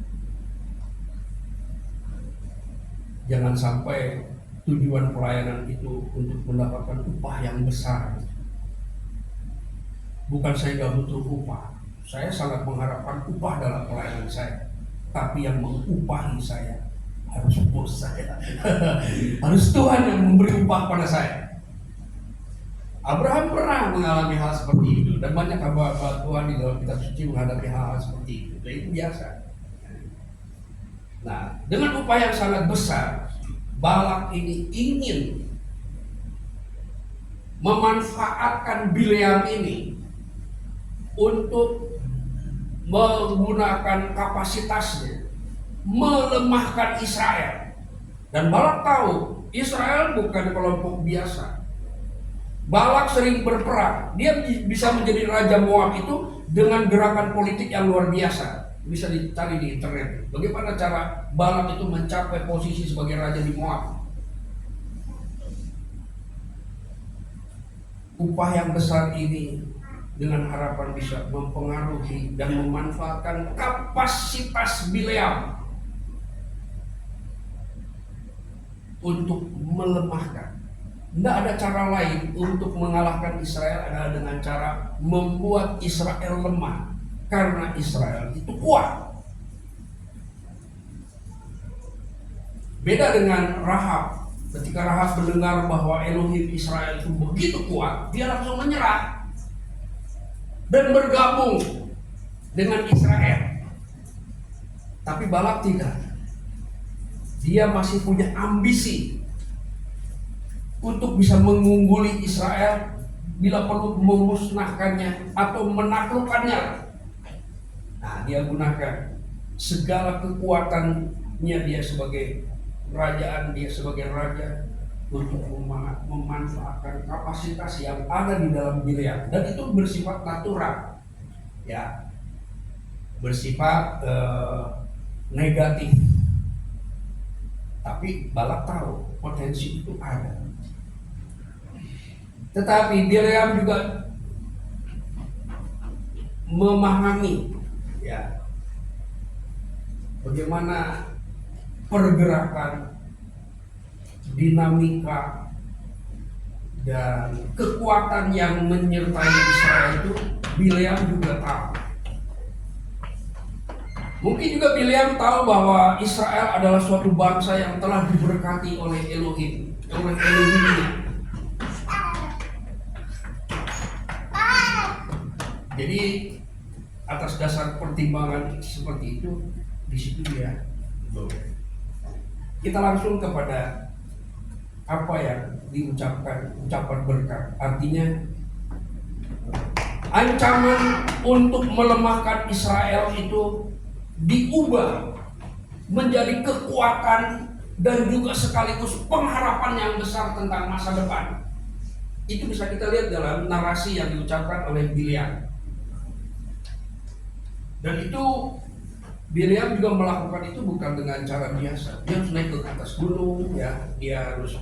Jangan sampai tujuan pelayanan itu untuk mendapatkan upah yang besar. Bukan saya gak butuh upah. Saya sangat mengharapkan upah dalam pelayanan saya. Tapi yang mengupahi saya harus bos saya. Harus Tuhan yang memberi upah pada saya. Abraham pernah mengalami hal seperti itu. Dan banyak hamba Tuhan di dalam kitab suci menghadapi hal-hal seperti itu. Dan itu biasa. Nah, dengan upah yang sangat besar, Balak ini ingin memanfaatkan Bileam ini untuk menggunakan kapasitasnya, melemahkan Israel. Dan Balak tahu Israel bukan kelompok biasa. Balak sering berperang. Dia bisa menjadi Raja Moab itu dengan gerakan politik yang luar biasa. Bisa dicari di internet. Bagaimana cara Balak itu mencapai posisi sebagai raja di Moab. Upah yang besar ini dengan harapan bisa mempengaruhi dan memanfaatkan kapasitas Bileam untuk melemahkan. Tidak ada cara lain untuk mengalahkan Israel adalah dengan cara membuat Israel lemah. Karena Israel itu kuat. Beda dengan Rahab. Ketika Rahab mendengar bahwa Elohim Israel itu begitu kuat, dia langsung menyerah dan bergabung dengan Israel. Tapi Balak tidak. Dia masih punya ambisi untuk bisa mengungguli Israel, bila perlu memusnahkannya atau menaklukkannya. Nah, dia gunakan segala kekuatannya dia sebagai kerajaan, dia sebagai raja, untuk memanfaatkan kapasitas yang ada di dalam Bileam, dan itu bersifat natural, ya, bersifat negatif. Tapi Balak tahu potensi itu ada. Tetapi Bileam juga memahami, ya, bagaimana pergerakan, dinamika, dan kekuatan yang menyertai Israel itu Bileam juga tahu. Mungkin juga Bileam tahu bahwa Israel adalah suatu bangsa yang telah diberkati oleh Elohim, oleh Elohimnya. Jadi atas dasar pertimbangan seperti itu, di situ dia. Kita langsung kepada apa yang diucapkan, ucapan berkat. Artinya ancaman untuk melemahkan Israel itu diubah menjadi kekuatan dan juga sekaligus pengharapan yang besar tentang masa depan. Itu bisa kita lihat dalam narasi yang diucapkan oleh Bileam. Dan itu Bileam juga melakukan itu bukan dengan cara biasa. Dia harus naik ke atas gunung, ya, dia harus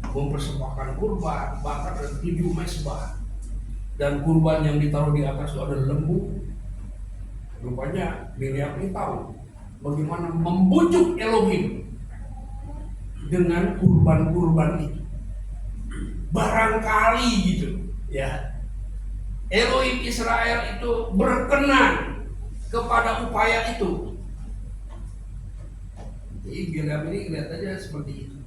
mempersembahkan kurban, bahkan ada 7 mezbah. Dan kurban yang ditaruh di atas itu ada lembu. Rupanya Bileam ini tahu bagaimana membujuk Elohim dengan kurban-kurban itu. Barangkali gitu, ya, Elohim Israel itu berkenan kepada upaya itu. Jadi Bileam ini lihat aja seperti itu.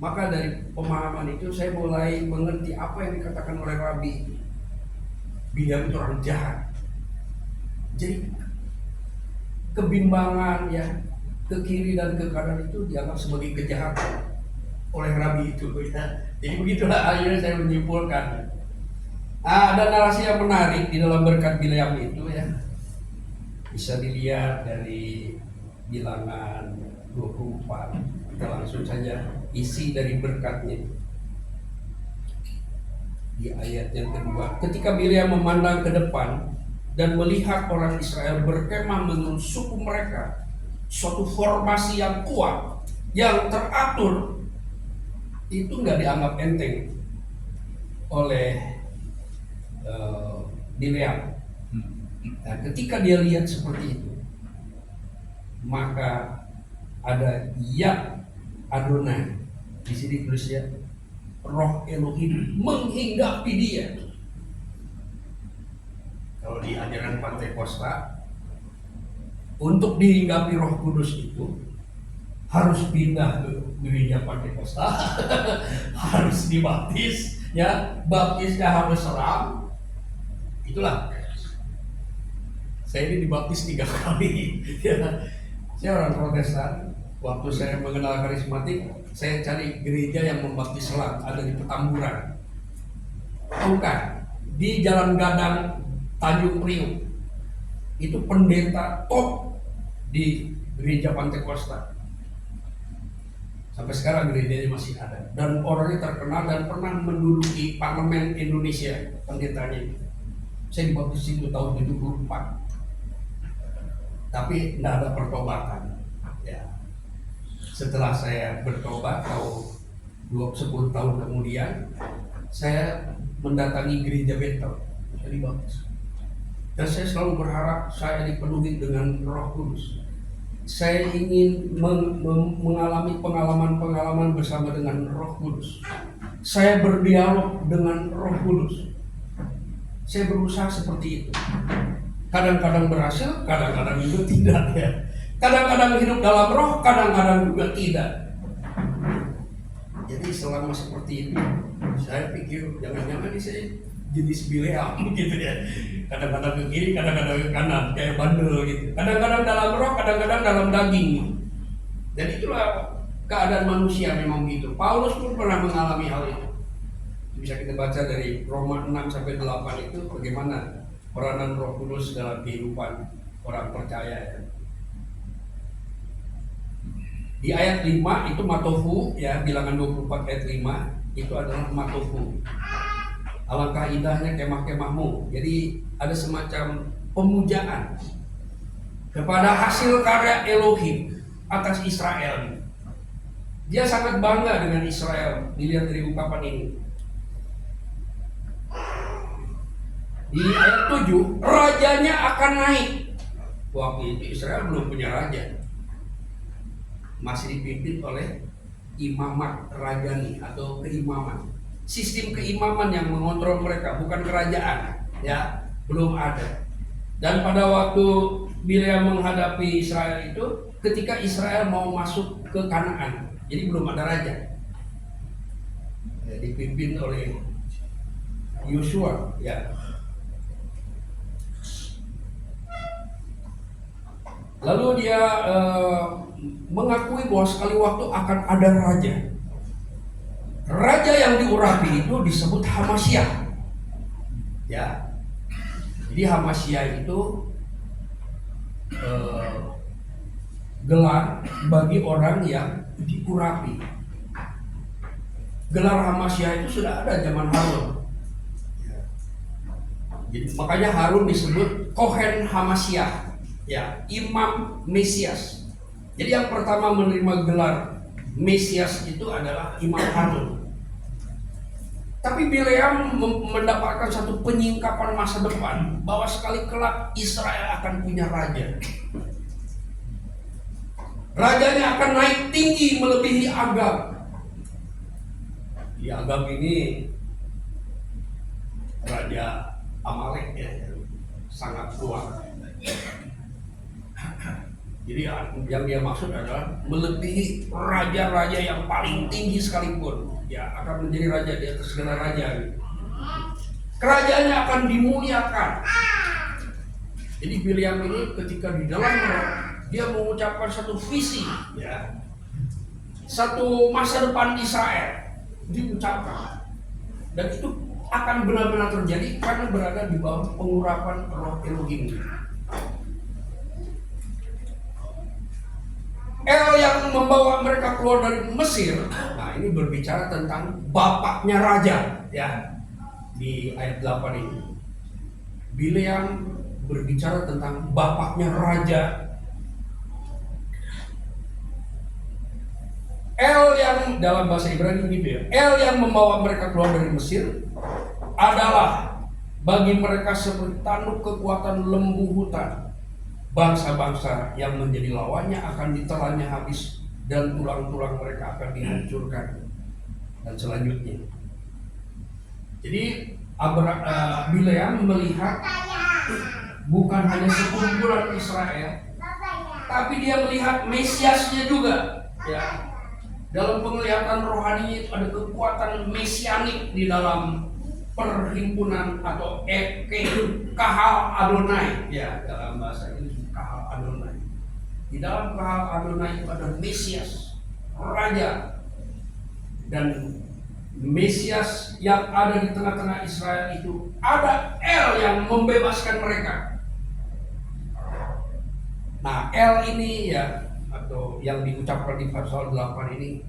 Maka dari pemahaman itu saya mulai mengerti apa yang dikatakan oleh Rabi. Bileam itu orang jahat. Jadi kebimbangan, ya, ke kiri dan ke kanan itu dianggap sebagai kejahatan oleh Rabi itu, ya. Jadi begitulah akhirnya saya menyimpulkan. Ada narasi yang menarik di dalam berkat Bileam itu, ya. Bisa dilihat dari Bilangan 24. Kita langsung saja isi dari berkatnya. Di ayat yang kedua, ketika Bileam memandang ke depan dan melihat orang Israel berkemah menurut suku mereka, suatu formasi yang kuat, yang teratur, itu nggak dianggap enteng oleh Bileam. Nah, ketika dia lihat seperti itu, maka ada ya Adonai, di sini tulisnya Roh Elohim menghinggapi dia. Kalau di ajaran Pantekosta, untuk dihinggapi Roh Kudus itu harus pindah ke gereja Pantekosta, harus dibaptis, ya, baptisnya harus seram. Itulah. Saya ini dibaptis 3 kali. Saya orang Protestan. Waktu saya mengenal karismatik, saya cari gereja yang membaptis selam, ada di Petamburan. Bukan, di Jalan Gadang, Tanjung Priok. Itu pendeta top di gereja Pantekosta. Sampai sekarang gerejanya masih ada. Dan orangnya terkenal dan pernah menduduki parlemen Indonesia, pendetanya. Saya dibaptis itu tahun 74. Tapi tidak ada pertobatan, ya. Setelah saya bertobat tahun 10 tahun kemudian, saya mendatangi gereja Betel, saya dibaptis. Dan saya selalu berharap saya dipenuhi dengan Roh Kudus. Saya ingin mengalami pengalaman-pengalaman bersama dengan Roh Kudus. Saya berdialog dengan Roh Kudus. Saya berusaha seperti itu. Kadang-kadang berhasil, kadang-kadang juga tidak, ya. Kadang-kadang hidup dalam roh, kadang-kadang juga tidak. Jadi selama seperti itu, saya pikir jangan-jangan ini saya jenis Bileam gitu ya. Kadang-kadang ke kiri, kadang-kadang ke kanan, kayak bandel gitu. Kadang-kadang dalam roh, kadang-kadang dalam daging gitu. Dan itulah keadaan manusia memang gitu. Paulus pun pernah mengalami hal itu. Bisa kita baca dari Roma 6 sampai 8 itu bagaimana peranan Roh Kudus dalam kehidupan orang percaya ya. Di ayat 5 itu matofu ya, bilangan 24 ayat 5 itu adalah matofu. Alangkah indahnya kemah-kemahmu. Jadi ada semacam pemujaan kepada hasil karya Elohim atas Israel. Dia sangat bangga dengan Israel. Dilihat dari ungkapan ini. Di ayat 7, rajanya akan naik. Waktu itu Israel belum punya raja. Masih dipimpin oleh imamat rajani atau keimaman. Sistem keimaman yang mengontrol mereka, bukan kerajaan, ya, belum ada. Dan pada waktu Bileam menghadapi Israel itu, ketika Israel mau masuk ke Kanaan, jadi belum ada raja, ya, dipimpin oleh Yosua, ya. Lalu dia mengakui bahwa sekali waktu akan ada raja. Raja yang diurapi itu disebut Hamashiah. Ya. Jadi Hamashiah itu gelar bagi orang yang diurapi. Gelar Hamashiah itu sudah ada zaman Harun. Jadi makanya Harun disebut Kohen Hamashiah, ya, Imam Mesias. Jadi yang pertama menerima gelar Mesias itu adalah Imam Harun. Tapi Bileam mendapatkan satu penyingkapan masa depan bahwa sekali kelak Israel akan punya raja. Rajanya akan naik tinggi melebihi Agag. Di Agag ini raja Amalek ya, sangat kuat. Jadi yang dia maksud adalah melebihi raja-raja yang paling tinggi sekalipun, ya, akan menjadi raja di atas segala raja. Kerajaannya akan dimuliakan. Jadi Bileam ini ketika di dalam roh, dia mengucapkan satu visi, ya, satu masa depan Israel diucapkan, dan itu akan benar-benar terjadi karena berada di bawah pengurapan roh Elohim. El yang membawa mereka keluar dari Mesir, nah ini berbicara tentang bapaknya raja, ya, di ayat 8 ini. Bileam berbicara tentang bapaknya raja. El yang dalam bahasa Ibrani gitu ya, El yang membawa mereka keluar dari Mesir adalah bagi mereka seperti tanduk kekuatan lembu hutan. Bangsa-bangsa yang menjadi lawannya akan ditelannya habis dan tulang-tulang mereka akan dihancurkan. Dan selanjutnya, jadi Bileam melihat bukan hanya sekumpulan Israel, tapi dia melihat Mesiasnya juga, ya. Dalam penglihatan rohaninya itu ada kekuatan mesianik di dalam perhimpunan atau Kahal Adonai, ya, dalam bahasa ini Kahal Adonai. Di dalam Kahal Adonai itu ada Mesias, Raja, dan Mesias yang ada di tengah-tengah Israel itu ada El yang membebaskan mereka. Nah, El ini ya, atau yang diucapkan di pasal 8 ini,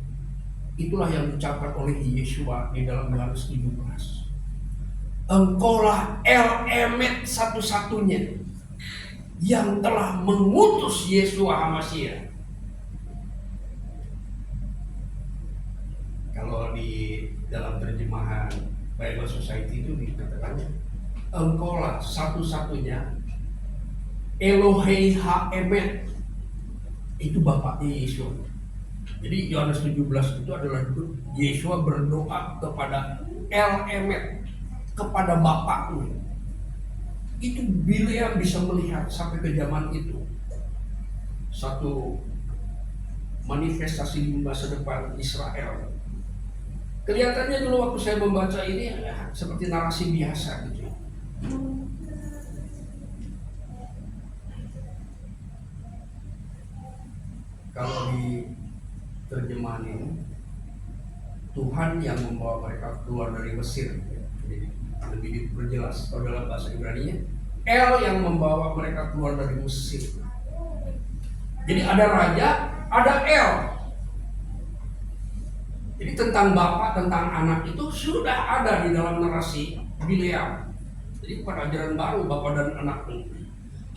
itulah yang diucapkan oleh Yesua di dalam Yohanes 17. Engkaulah El Emet satu-satunya yang telah mengutus Yesua Hamashiach. Kalau di dalam terjemahan Bible Society itu dikatakannya, engkaulah satu-satunya Elohei Ha-Emet, itu bapaknya Yesua. Jadi Yohanes 17 itu adalah Yesua berdoa kepada El Emet, kepada bapaknya. Itu Bileam bisa melihat sampai ke zaman itu satu manifestasi di masa depan Israel. Kelihatannya dulu waktu saya membaca ini seperti narasi biasa gitu. Kalau di terjemahan ini, Tuhan yang membawa mereka keluar dari Mesir. Jadi lebih diperjelas kalau dalam bahasa Ibrani-nya, El yang membawa mereka keluar dari Mesir. Jadi ada raja, ada El. Jadi tentang bapak, tentang anak itu sudah ada di dalam narasi Bileam. Jadi pada ajaran baru bapak dan anak itu.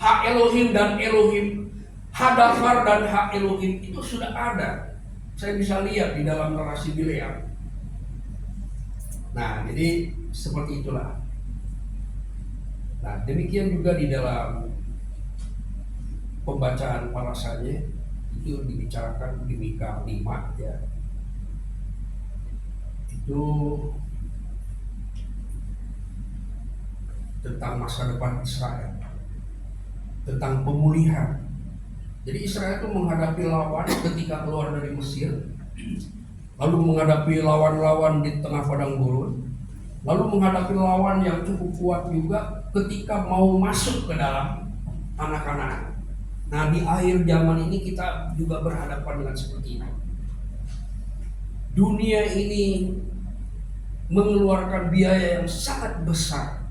Ha Elohim dan Elohim, Hadafar dan Ha Elohim itu sudah ada. Saya bisa lihat di dalam narasi Bileam. Nah, jadi seperti itulah. Nah, demikian juga di dalam pembacaan parasanya itu dibicarakan di Mika 5 ya. Itu tentang masa depan Israel, tentang pemulihan. Jadi Israel itu menghadapi lawan ketika keluar dari Mesir, lalu menghadapi lawan-lawan di tengah padang gurun, lalu menghadapi lawan yang cukup kuat juga ketika mau masuk ke dalam tanah Kanaan. Nah, di akhir zaman ini kita juga berhadapan dengan seperti ini. Dunia ini mengeluarkan biaya yang sangat besar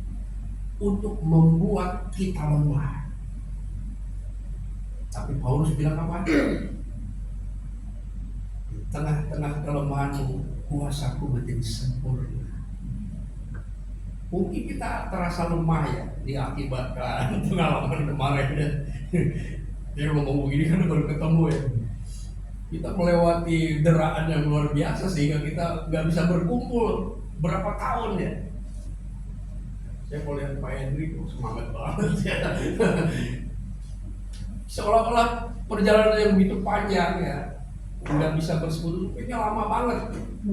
untuk membuat kita lemah. Tapi Paulus bilang apa? Di tengah-tengah kelemahanmu, kuasaku menjadi sempurna. Mungkin kita terasa lemah ya, diakibatkan pengalaman kemarin ya. Dia ngomong begini kan baru ketemu ya. Kita melewati deraan yang luar biasa sehingga kita nggak bisa berkumpul berapa tahun ya. Saya mau lihat Pak Hendri, semangat banget ya. Seolah-olah perjalanan yang begitu panjang ya, nggak bisa bersekutu, kayaknya lama banget.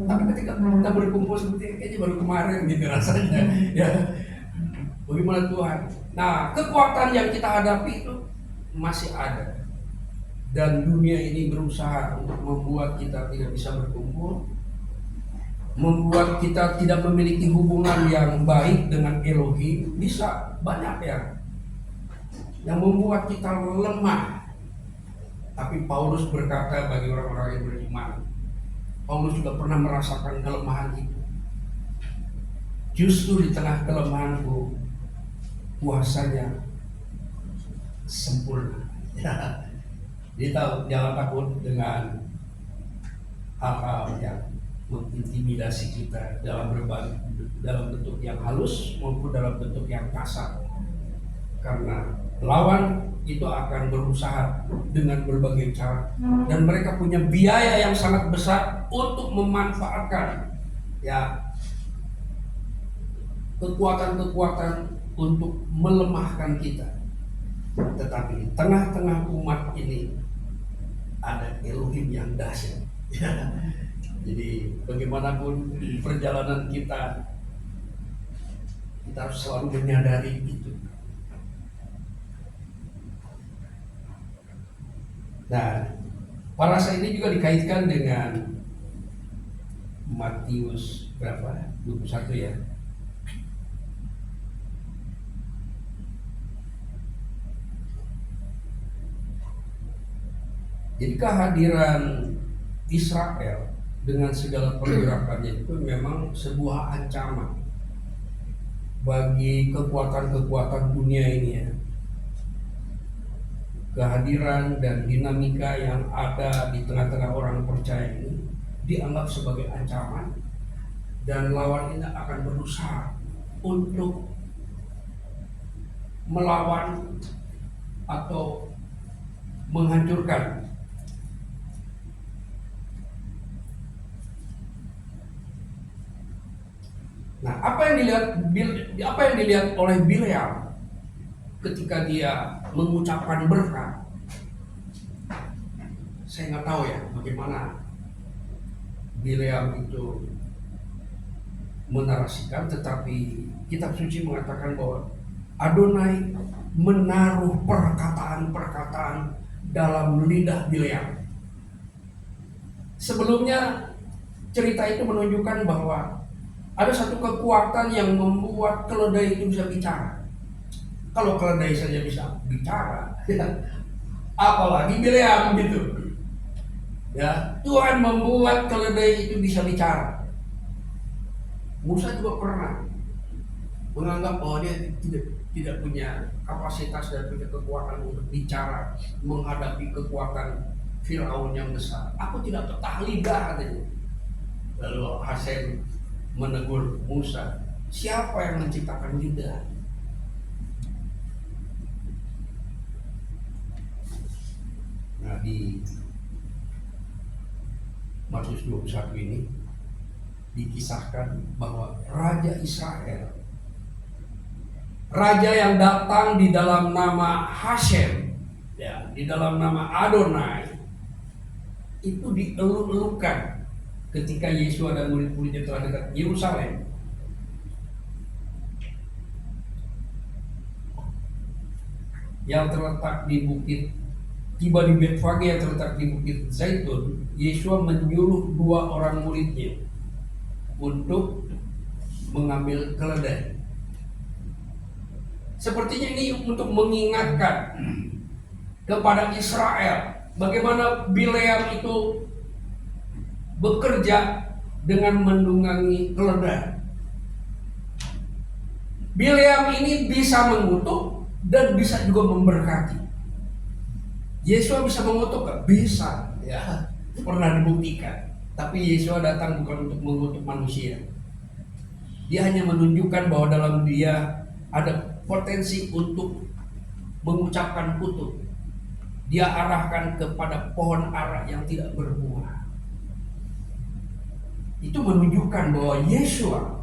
Tapi ketika kita berkumpul seperti ini, kayaknya baru kemarin gitu rasanya. Ya, bagaimana Tuhan? Nah, kekuatan yang kita hadapi itu masih ada. Dan dunia ini berusaha untuk membuat kita tidak bisa berkumpul, membuat kita tidak memiliki hubungan yang baik dengan Elohim. Bisa banyak ya yang membuat kita lemah. Tapi Paulus berkata bagi orang-orang yang beriman, Paulus juga pernah merasakan kelemahan itu. Justru di tengah kelemahanku, kuasanya sempurna. Dia tahu, jangan takut dengan hal-hal yang mengintimidasi kita dalam bentuk yang halus maupun dalam bentuk yang kasar. Karena lawan itu akan berusaha dengan berbagai cara dan mereka punya biaya yang sangat besar untuk memanfaatkan ya kekuatan-kekuatan untuk melemahkan kita. Tetapi di tengah-tengah umat ini ada Elohim yang dahsyat. Jadi bagaimanapun perjalanan kita harus selalu menyadari itu. Nah, parasa ini juga dikaitkan dengan Matius berapa? 21 ya. Jadi kehadiran Israel dengan segala pergerakannya itu memang sebuah ancaman bagi kekuatan-kekuatan dunia ini ya. Kehadiran dan dinamika yang ada di tengah-tengah orang percaya ini dianggap sebagai ancaman dan lawan ini akan berusaha untuk melawan atau menghancurkan. Nah, apa yang dilihat oleh Bileam ketika dia mengucapkan berkat? Saya nggak tahu ya bagaimana Bileam itu menarasikan, tetapi kitab suci mengatakan bahwa Adonai menaruh perkataan-perkataan dalam lidah Bileam. Sebelumnya cerita itu menunjukkan bahwa ada satu kekuatan yang membuat keledai itu bisa bicara. Kalau keledai saja bisa bicara, apalagi Bileam gitu. Ya, Tuhan membuat keledai itu bisa bicara. Musa juga pernah menganggap bahwa dia tidak punya kapasitas dan punya kekuatan untuk bicara menghadapi kekuatan Firaun yang besar. Aku tidak petah lidah katanya. Lalu Hasem menegur Musa, siapa yang menciptakan lidah? Nah, di Matius 21 ini dikisahkan bahwa Raja Israel, raja yang datang di dalam nama Hasem, ya, di dalam nama Adonai, itu dieluk-elukan ketika Yesua dan murid-muridnya telah dekat Yerusalem. Yang terletak di bukit, tiba di Betfage yang terletak di bukit Zaitun, Yesua menyuruh 2 orang muridnya untuk mengambil keledai. Sepertinya ini untuk mengingatkan kepada Israel bagaimana Bileam itu bekerja dengan menunggangi keledai. Bileam ini bisa mengutuk dan bisa juga memberkati. Yesua bisa mengutuk gak? Bisa, ya, pernah dibuktikan. Tapi Yesua datang bukan untuk mengutuk manusia. Dia hanya menunjukkan bahwa dalam dia ada potensi untuk mengucapkan kutuk. Dia arahkan kepada pohon ara yang tidak berbuah. Itu menunjukkan bahwa Yesua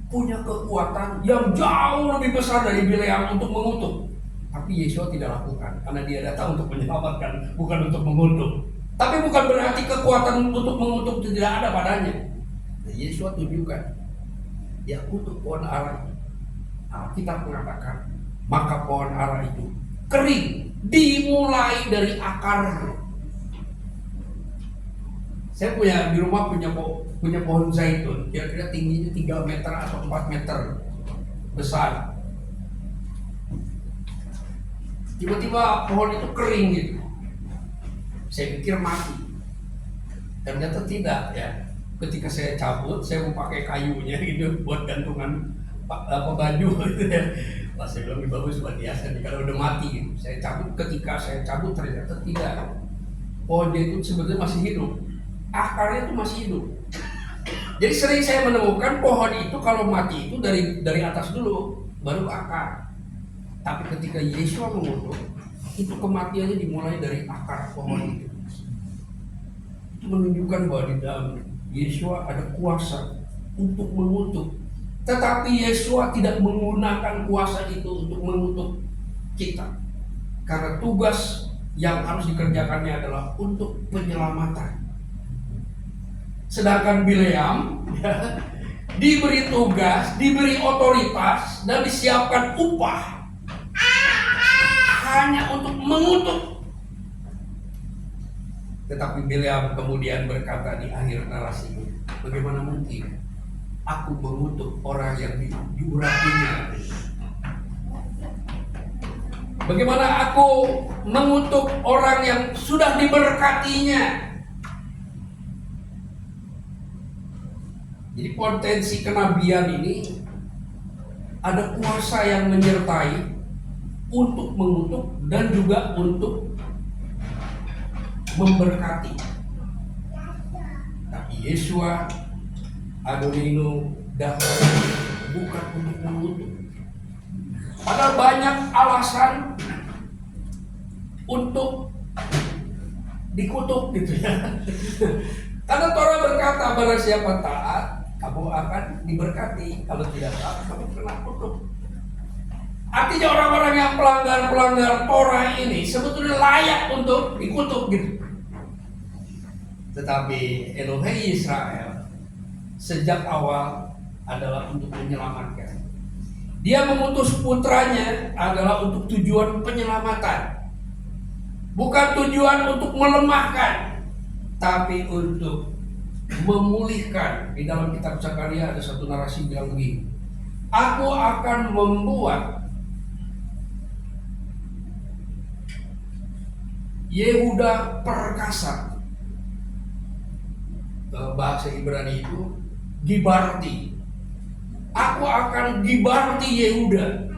punya kekuatan yang jauh lebih besar dari Bileam untuk mengutuk. Tapi Yesua tidak lakukan karena dia datang untuk menyelamatkan, bukan untuk mengutuk. Tapi bukan berarti kekuatan untuk mengutuk itu tidak ada padanya. Yesua tunjukkan, dia kutuk pohon ara. Alkitab mengatakan, maka pohon ara itu kering, dimulai dari akarnya. Saya punya di rumah punya pohon zaitun, kira-kira tingginya 3 meter atau 4 meter besar. Tiba-tiba pohon itu kering gitu. Saya pikir mati. Ternyata tidak, ya. Ketika saya cabut, saya mau pakai kayunya gitu buat gantungan baju gitu ya. Pas saya bilang bagus buat hiasan kalau udah mati gitu. Ketika saya cabut ternyata tidak. Pohonnya itu sebenarnya masih hidup. Akarnya itu masih hidup. Jadi sering saya menemukan pohon itu kalau mati itu dari atas dulu, baru ke akar. Tapi ketika Yesua mengutuk, itu kematiannya dimulai dari akar pohon itu. Itu menunjukkan bahwa di dalam Yesua ada kuasa untuk mengutuk. Tetapi Yesua tidak menggunakan kuasa itu untuk mengutuk kita. Karena tugas yang harus dikerjakannya adalah untuk penyelamatan. Sedangkan Bileam diberi tugas, diberi otoritas, dan disiapkan upah hanya untuk mengutuk. Tetapi Bileam kemudian berkata di akhir narasinya, bagaimana mungkin aku mengutuk orang yang diurapinya? Bagaimana aku mengutuk orang yang sudah diberkatinya? Jadi potensi kenabian ini ada kuasa yang menyertai untuk mengutuk dan juga untuk memberkati. Tapi Yesua Adonino datang bukan untuk mengutuk. Padahal banyak alasan untuk dikutuk gitu ya. Karena Torah berkata, barang siapa taat, kamu akan diberkati. Kalau tidak taat, kamu kena kutuk. Artinya orang-orang yang pelanggar Torah ini sebetulnya layak untuk dikutuk gitu. Tetapi Elohei Israel sejak awal adalah untuk menyelamatkan. Dia mengutus putranya adalah untuk tujuan penyelamatan. Bukan tujuan untuk melemahkan, tapi untuk memulihkan. Di dalam kitab Zakaria ada satu narasi bilang begini, aku akan membuat Yehuda perkasa. Bahasa Ibrani itu gibarti. Aku akan gibarti Yehuda.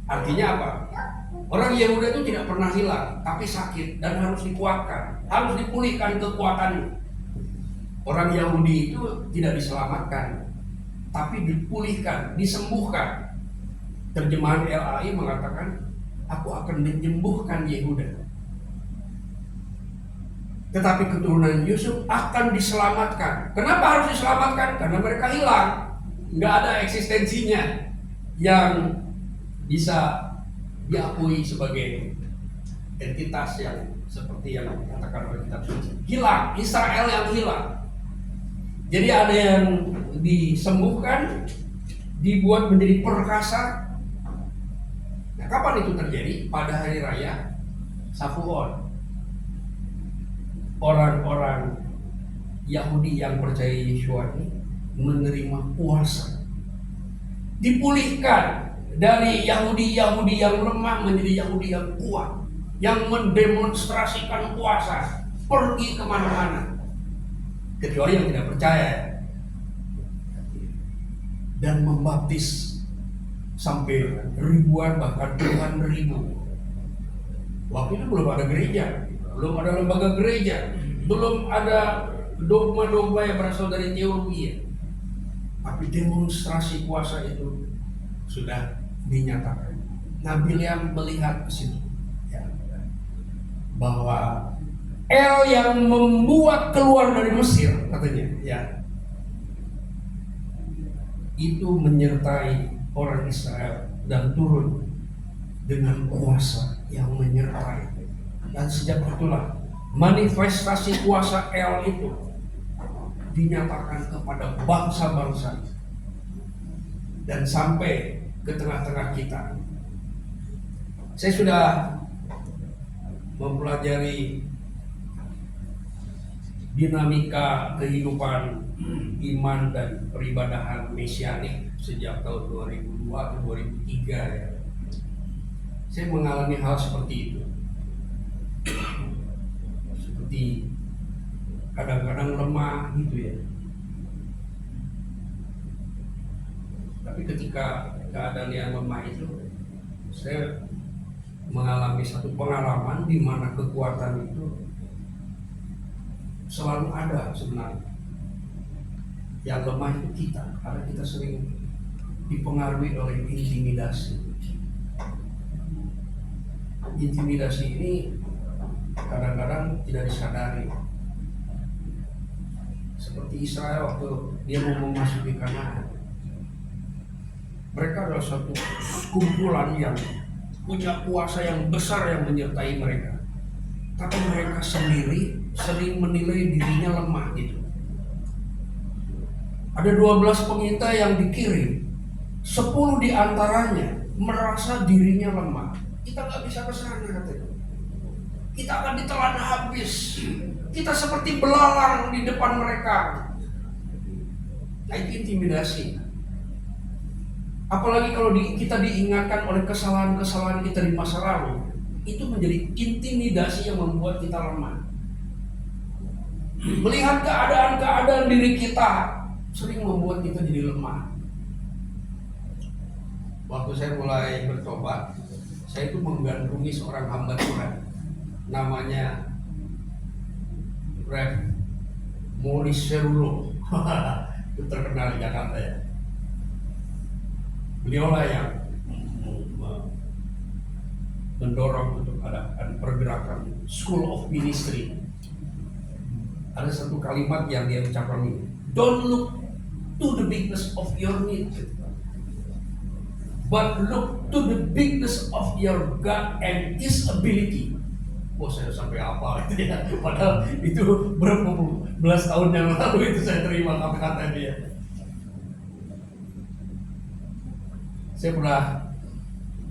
Artinya apa? Orang Yehuda itu tidak pernah hilang, tapi sakit dan harus dikuatkan, harus dipulihkan kekuatannya. Orang Yahudi itu tidak diselamatkan, tapi dipulihkan, disembuhkan. Terjemahan LAI mengatakan, aku akan menyembuhkan Yehuda. Tetapi keturunan Yusuf akan diselamatkan. Kenapa harus diselamatkan? Karena mereka hilang, nggak ada eksistensinya yang bisa diakui sebagai entitas yang seperti yang dikatakan oleh kitab suci. Hilang, Israel yang hilang. Jadi ada yang disembuhkan, dibuat menjadi perkasa. Nah, kapan itu terjadi? Pada hari raya Shavuot. Orang-orang Yahudi yang percaya Yeshua ini menerima puasa, dipulihkan dari Yahudi-Yahudi yang lemah menjadi Yahudi yang kuat, yang mendemonstrasikan puasa, pergi kemana-mana, kecuali yang tidak percaya, dan membaptis sampai ribuan bahkan puluhan ribu. Waktu itu belum ada gereja, belum ada lembaga gereja, belum ada dogma-dogma yang berasal dari teologi. Tapi demonstrasi puasa itu sudah dinyatakan. Nah, Bileam melihat ke situ, ya, bahwa El yang membuat keluar dari Mesir, katanya, ya, itu menyertai orang Israel dan turun dengan kuasa yang menyertai. Dan sejak itulah manifestasi kuasa El itu dinyatakan kepada bangsa-bangsa dan sampai ke tengah-tengah kita. Saya sudah mempelajari dinamika kehidupan iman dan peribadahan mesianik sejak tahun 2002 ke 2003, ya. Saya mengalami hal seperti itu. Seperti kadang-kadang lemah gitu, ya. Tapi ketika keadaan yang lemah itu, saya mengalami satu pengalaman di mana kekuatan itu selalu ada sebenarnya. Yang lemah itu kita, karena kita sering dipengaruhi oleh intimidasi. Intimidasi ini kadang-kadang tidak disadari. Seperti Israel waktu dia mau memasuki Kanaan. Mereka adalah satu kumpulan yang punya kuasa yang besar yang menyertai mereka. Tapi mereka sendiri sering menilai dirinya lemah gitu. Ada 12 pengintai yang dikirim, 10 diantaranya merasa dirinya lemah. Kita nggak bisa ke sana, katanya. Kita akan ditelan habis. Kita seperti belalang di depan mereka. Nah, itu intimidasi. Apalagi kalau kita diingatkan oleh kesalahan-kesalahan kita di masa lalu, itu menjadi intimidasi yang membuat kita lemah. Melihat keadaan-keadaan diri kita sering membuat kita jadi lemah. Waktu saya mulai bertobat, saya itu menggandrungi seorang hamba Tuhan, namanya Rev Maurice Cerulo. Itu terkenal di Jakarta, ya. Beliaulah yang mendorong untuk adakan pergerakan School of Ministry. Ada satu kalimat yang dia ucapkan ini, don't look to the bigness of your need, but look to the bigness of your God and His ability. Oh, saya sampai apa itu, ya. Padahal itu berapa belas tahun yang lalu itu saya terima kata-kata dia. Saya pernah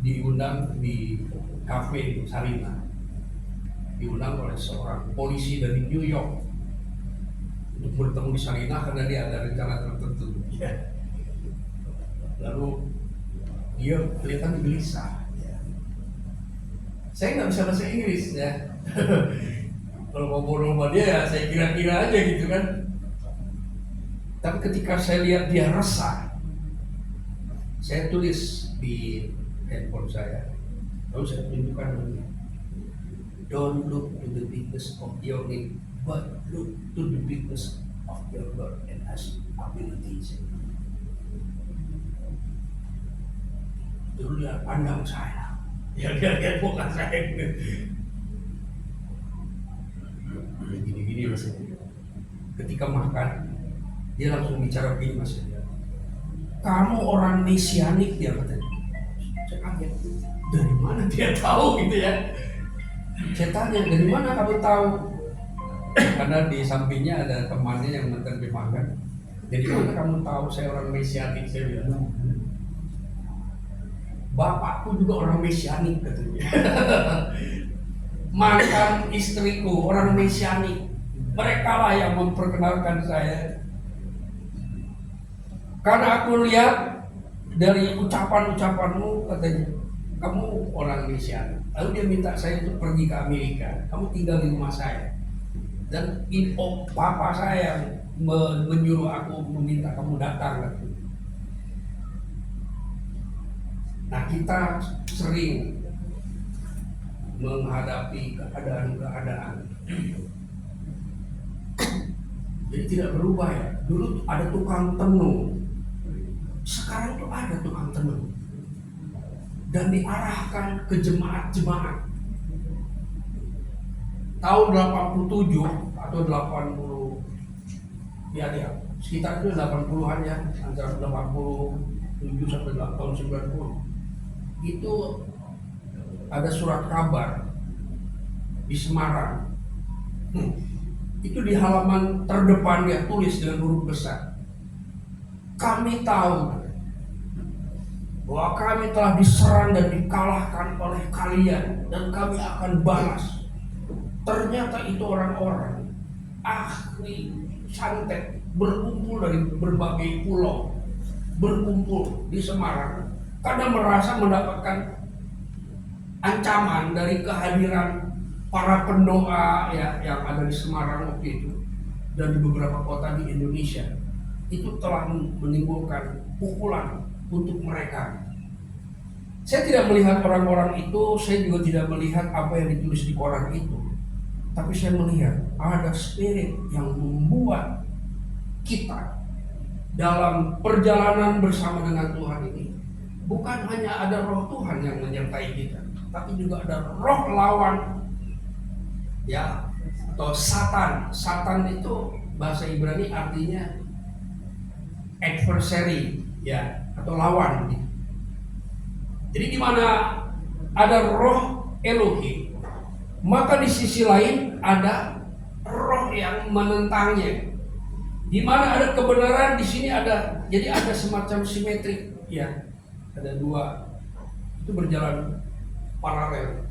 diundang di kafe Sarina, diundang oleh seorang polisi dari New York. untuk bertemu di Sarinah karena dia ada rencana tertentu. Ya. Lalu dia kelihatan gelisah. Ya. Saya nggak bisa bahasa Inggris ya. Kalau ngobrol sama dia ya saya kira-kira aja gitu kan. Tapi ketika saya lihat dia resah, saya tulis di handphone saya. Lalu saya tunjukkan ini. Don't look to the bigness of your need, but look to the bigness of your God and His abilities. Dulu dia pandang saya, ya dia lihat muka saya gini-gini mas. Ketika makan, dia langsung bicara begini mas. Kamu orang mesianik, dia katanya. Saya kaget, dari mana dia tahu gitu ya? Saya tanya, dari mana kamu tahu? Karena di sampingnya ada temannya yang menerjemahkan. Dari mana kamu tahu saya orang mesianik? Saya bilang, bapakku juga orang mesianik katanya. Mantan istriku orang mesianik. Mereka lah yang memperkenalkan saya. Karena aku lihat dari ucapan-ucapanmu katanya, kamu orang mesianik. Lalu dia minta saya untuk pergi ke Amerika. Kamu tinggal di rumah saya. Dan papa saya menyuruh aku meminta kamu datang. Nah kita sering menghadapi keadaan-keadaan. Jadi tidak berubah ya. Dulu ada tukang tenun. Sekarang tuh ada tukang tenun. Dan diarahkan ke jemaat-jemaat. Tahun 87 atau 80 ya sekitar itu 80-an ya, antara 87 sampai tahun 90 itu ada surat kabar di Semarang. Itu di halaman terdepan dia tulis dengan huruf besar, kami tahu bahwa kami telah diserang dan dikalahkan oleh kalian dan kami akan balas. Ternyata itu orang-orang ahli santet berkumpul dari berbagai pulau, berkumpul di Semarang karena merasa mendapatkan ancaman dari kehadiran para pendoa ya, yang ada di Semarang waktu itu dan di beberapa kota di Indonesia. Itu telah menimbulkan pukulan untuk mereka. Saya tidak melihat orang-orang itu, saya juga tidak melihat apa yang ditulis di koran itu. Tapi saya melihat ada spirit yang membuat kita dalam perjalanan bersama dengan Tuhan ini. Bukan hanya ada roh Tuhan yang menyertai kita, tapi juga ada roh lawan ya, atau Satan. Satan itu bahasa Ibrani artinya adversary ya, atau lawan. Jadi di mana ada roh Elohim, maka di sisi lain ada roh yang menentangnya. Di mana ada kebenaran, di sini ada, jadi ada semacam simetrik ya. Ada dua, itu berjalan paralel.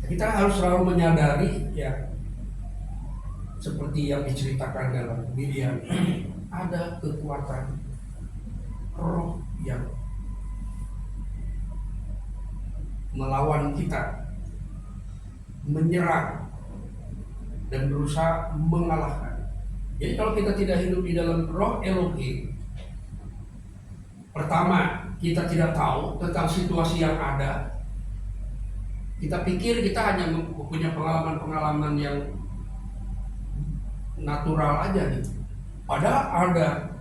Kita harus selalu menyadari ya, seperti yang diceritakan dalam Biblian, ada kekuatan roh yang melawan kita, menyerang dan berusaha mengalahkan. Jadi kalau kita tidak hidup di dalam roh Elohim, pertama kita tidak tahu tentang situasi yang ada. Kita pikir kita hanya punya pengalaman-pengalaman yang natural aja gitu. Padahal ada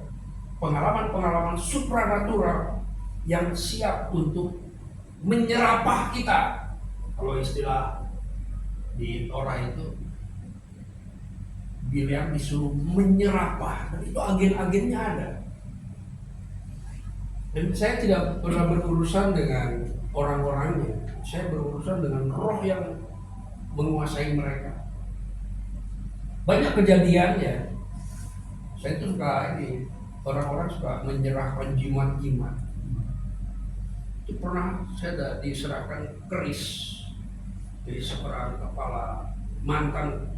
pengalaman-pengalaman supranatural yang siap untuk menyerapah kita. Kalau istilah di Torah itu, Bileam disuruh menyerapah, dan itu agen-agennya ada. Dan saya tidak pernah berurusan dengan orang-orangnya, saya berurusan dengan roh yang menguasai mereka. Banyak kejadiannya. Saya itu suka ini, orang-orang suka menyerahkan jimat-jimat. Itu pernah saya diserahkan keris dari seorang mantan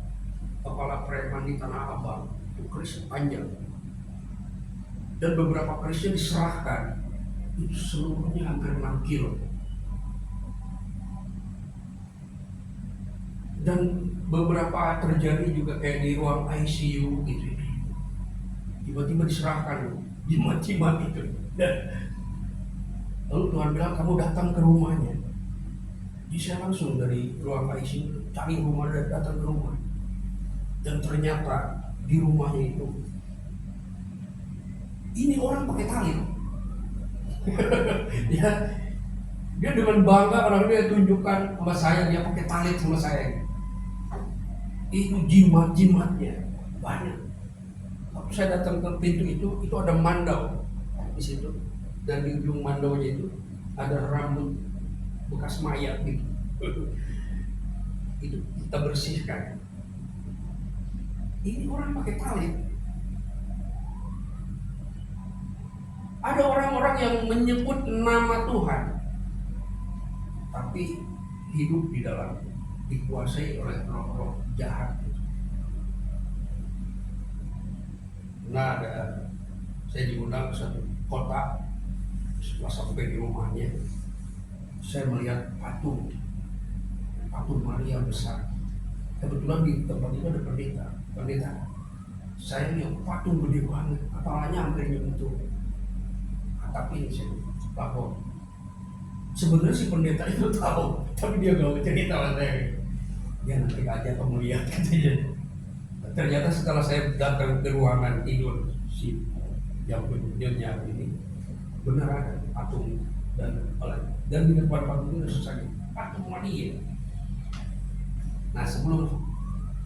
kepala preman di Tanah Abang. itu keris panjang, dan beberapa kerisnya diserahkan, itu seluruhnya hampir 6 kilo. Dan beberapa terjadi juga kayak di ruang ICU gitu, tiba-tiba diserahkan jimat-jimat itu. Dan lalu Tuhan bilang, kamu datang ke rumahnya. Jadi saya langsung dari ruang ICU cari rumah dan datang ke rumah. Dan ternyata di rumahnya itu, ini orang pakai tali. Dia dengan bangga orang dia tunjukkan sama saya, dia pakai tali sama saya. Itu jimat-jimatnya banyak. Waktu saya datang ke pintu itu ada mandau di situ, dan di ujung mandaunya itu ada rambut bekas mayat gitu. Itu kita bersihkan. Ini orang pakai tali. Ada orang-orang yang menyebut nama Tuhan, tapi hidup di dalam dikuasai oleh roh-roh jahat. Nah, saya diundang ke satu kota. Setelah sampai di rumahnya, saya melihat patung Maria besar. Kebetulan di tempat itu ada pendeta. Saya lihat patung gede banget, kepalanya hampir nyentuh atap ini. Saya lapor. Sebenarnya si pendeta itu tahu, tapi dia gak mau cerita sama saya. Ya nanti aja kamu lihat katanya. Ternyata setelah saya datang ke ruangan tidur si yang penunjuknya ini, benar ada patung dan di depan patung itu ada patung Maria. Nah, sebelum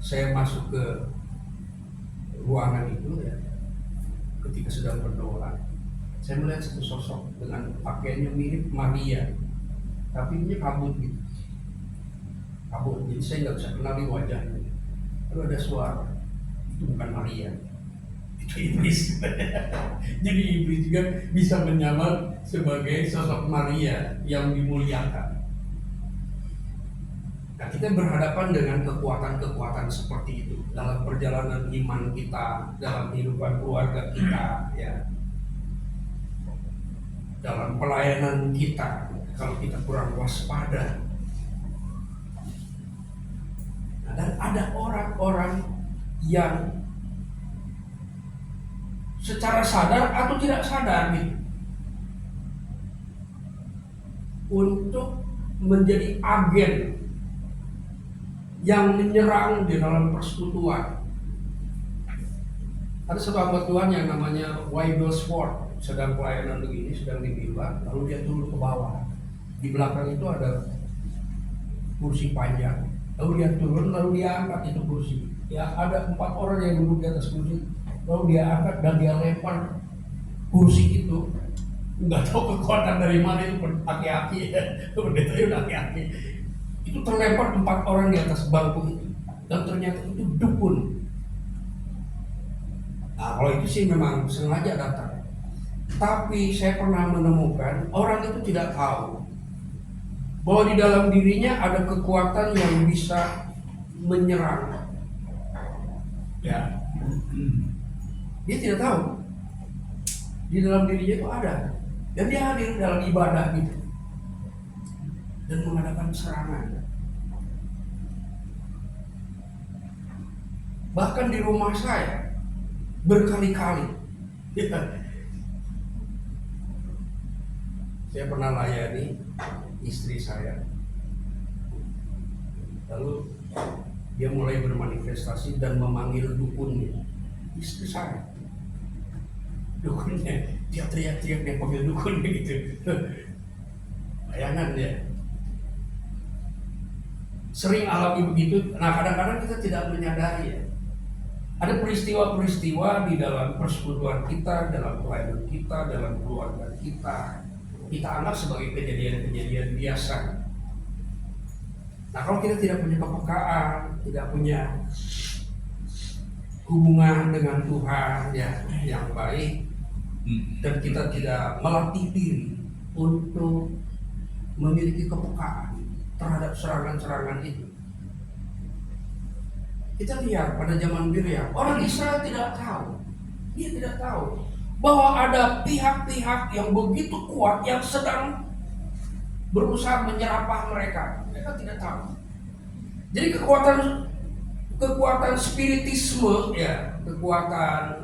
saya masuk ke ruangan itu ya, ketika sedang berdoa, saya melihat satu sosok dengan pakaiannya mirip Maria, tapi ini kabut gitu. Kabut, jadi saya nggak bisa kenali wajahnya. Lalu ada suara, itu bukan Maria, itu iblis. Jadi iblis juga bisa menyamar sebagai sosok Maria yang dimuliakan. Nah, kita berhadapan dengan kekuatan-kekuatan seperti itu dalam perjalanan iman kita, dalam kehidupan keluarga kita, ya, dalam pelayanan kita. Kalau kita kurang waspada. Dan ada orang-orang yang secara sadar atau tidak sadar gitu, untuk menjadi agen yang menyerang di dalam persekutuan. Ada satu hamba Tuhan yang namanya Wigglesworth, sedang pelayanan begini, sedang di mimbar, lalu dia turun ke bawah. Di belakang itu ada kursi panjang. Lalu dia turun, lalu dia angkat itu kursi. Ya, ada 4 orang yang duduk di atas kursi. Lalu dia angkat dan dia lempar kursi itu. Nggak tahu kekuatan dari mana, itu aki-aki ya. Pendeta itu aki-aki. Itu terlempar 4 orang di atas bangku itu. Dan ternyata itu dukun. Nah, kalau itu sih memang sengaja datang. Tapi saya pernah menemukan orang itu tidak tahu bahwa di dalam dirinya ada kekuatan yang bisa menyerang. Ya, dia tidak tahu. Di dalam dirinya itu ada, dan dia hadir dalam ibadah gitu dan mengadakan serangan. Bahkan di rumah saya berkali-kali. Saya pernah layani istri saya, lalu dia mulai bermanifestasi dan memanggil dukunnya. Istri saya, dukunnya, dia teriak-teriak, dia panggil dukunnya gitu. Bayangan ya, sering alami begitu. Nah, kadang-kadang kita tidak menyadari ya, ada peristiwa-peristiwa di dalam persekutuan kita, dalam pelayanan kita, dalam keluarga kita anggap sebagai kejadian-kejadian biasa. Nah, kalau kita tidak punya kepekaan, tidak punya hubungan dengan Tuhan ya yang baik, dan kita tidak melatih diri untuk memiliki kepekaan terhadap serangan-serangan itu, Kita lihat pada zaman Biryam, orang Israel tidak tahu. Dia tidak tahu bahwa ada pihak-pihak yang begitu kuat yang sedang berusaha menyerapah mereka. Mereka tidak tahu. Jadi kekuatan spiritisme, ya, kekuatan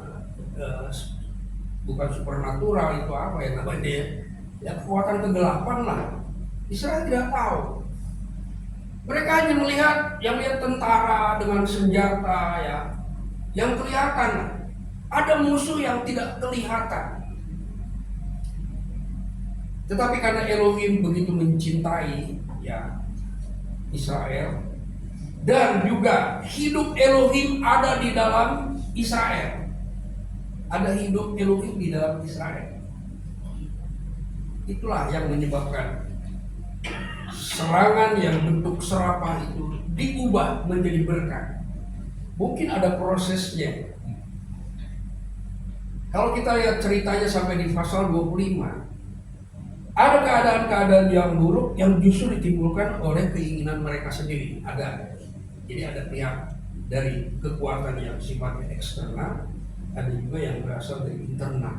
bukan supernatural, itu apa ya namanya ya? Ya, kekuatan kegelapan lah. Israel tidak tahu. Mereka hanya melihat tentara dengan senjata, ya, yang kelihatan. Ada musuh yang tidak kelihatan. Tetapi karena Elohim begitu mencintai, ya, Israel, dan juga hidup Elohim ada di dalam Israel. Ada hidup Elohim di dalam Israel. Itulah yang menyebabkan serangan yang bentuk serapah itu diubah menjadi berkat. Mungkin ada prosesnya. Kalau kita lihat ceritanya sampai di pasal 25, ada keadaan-keadaan yang buruk yang justru ditimbulkan oleh keinginan mereka sendiri. Jadi ada pihak dari kekuatan yang sifatnya eksternal, ada juga yang berasal dari internal.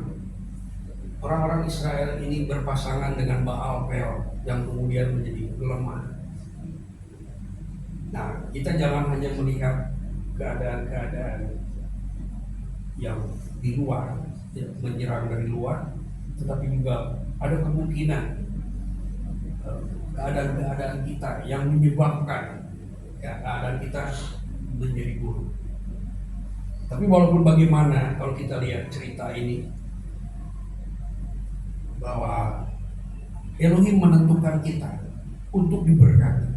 Orang-orang Israel ini berpasangan dengan Baal Peor yang kemudian menjadi lemah. Nah, kita jangan hanya melihat keadaan-keadaan yang di luar, ya, menyerang dari luar, tetapi juga ada kemungkinan keadaan-keadaan kita yang menyebabkan, ya, keadaan kita menjadi buruk. Tapi walaupun bagaimana, kalau kita lihat cerita ini, bahwa Elohim menentukan kita untuk diberkati,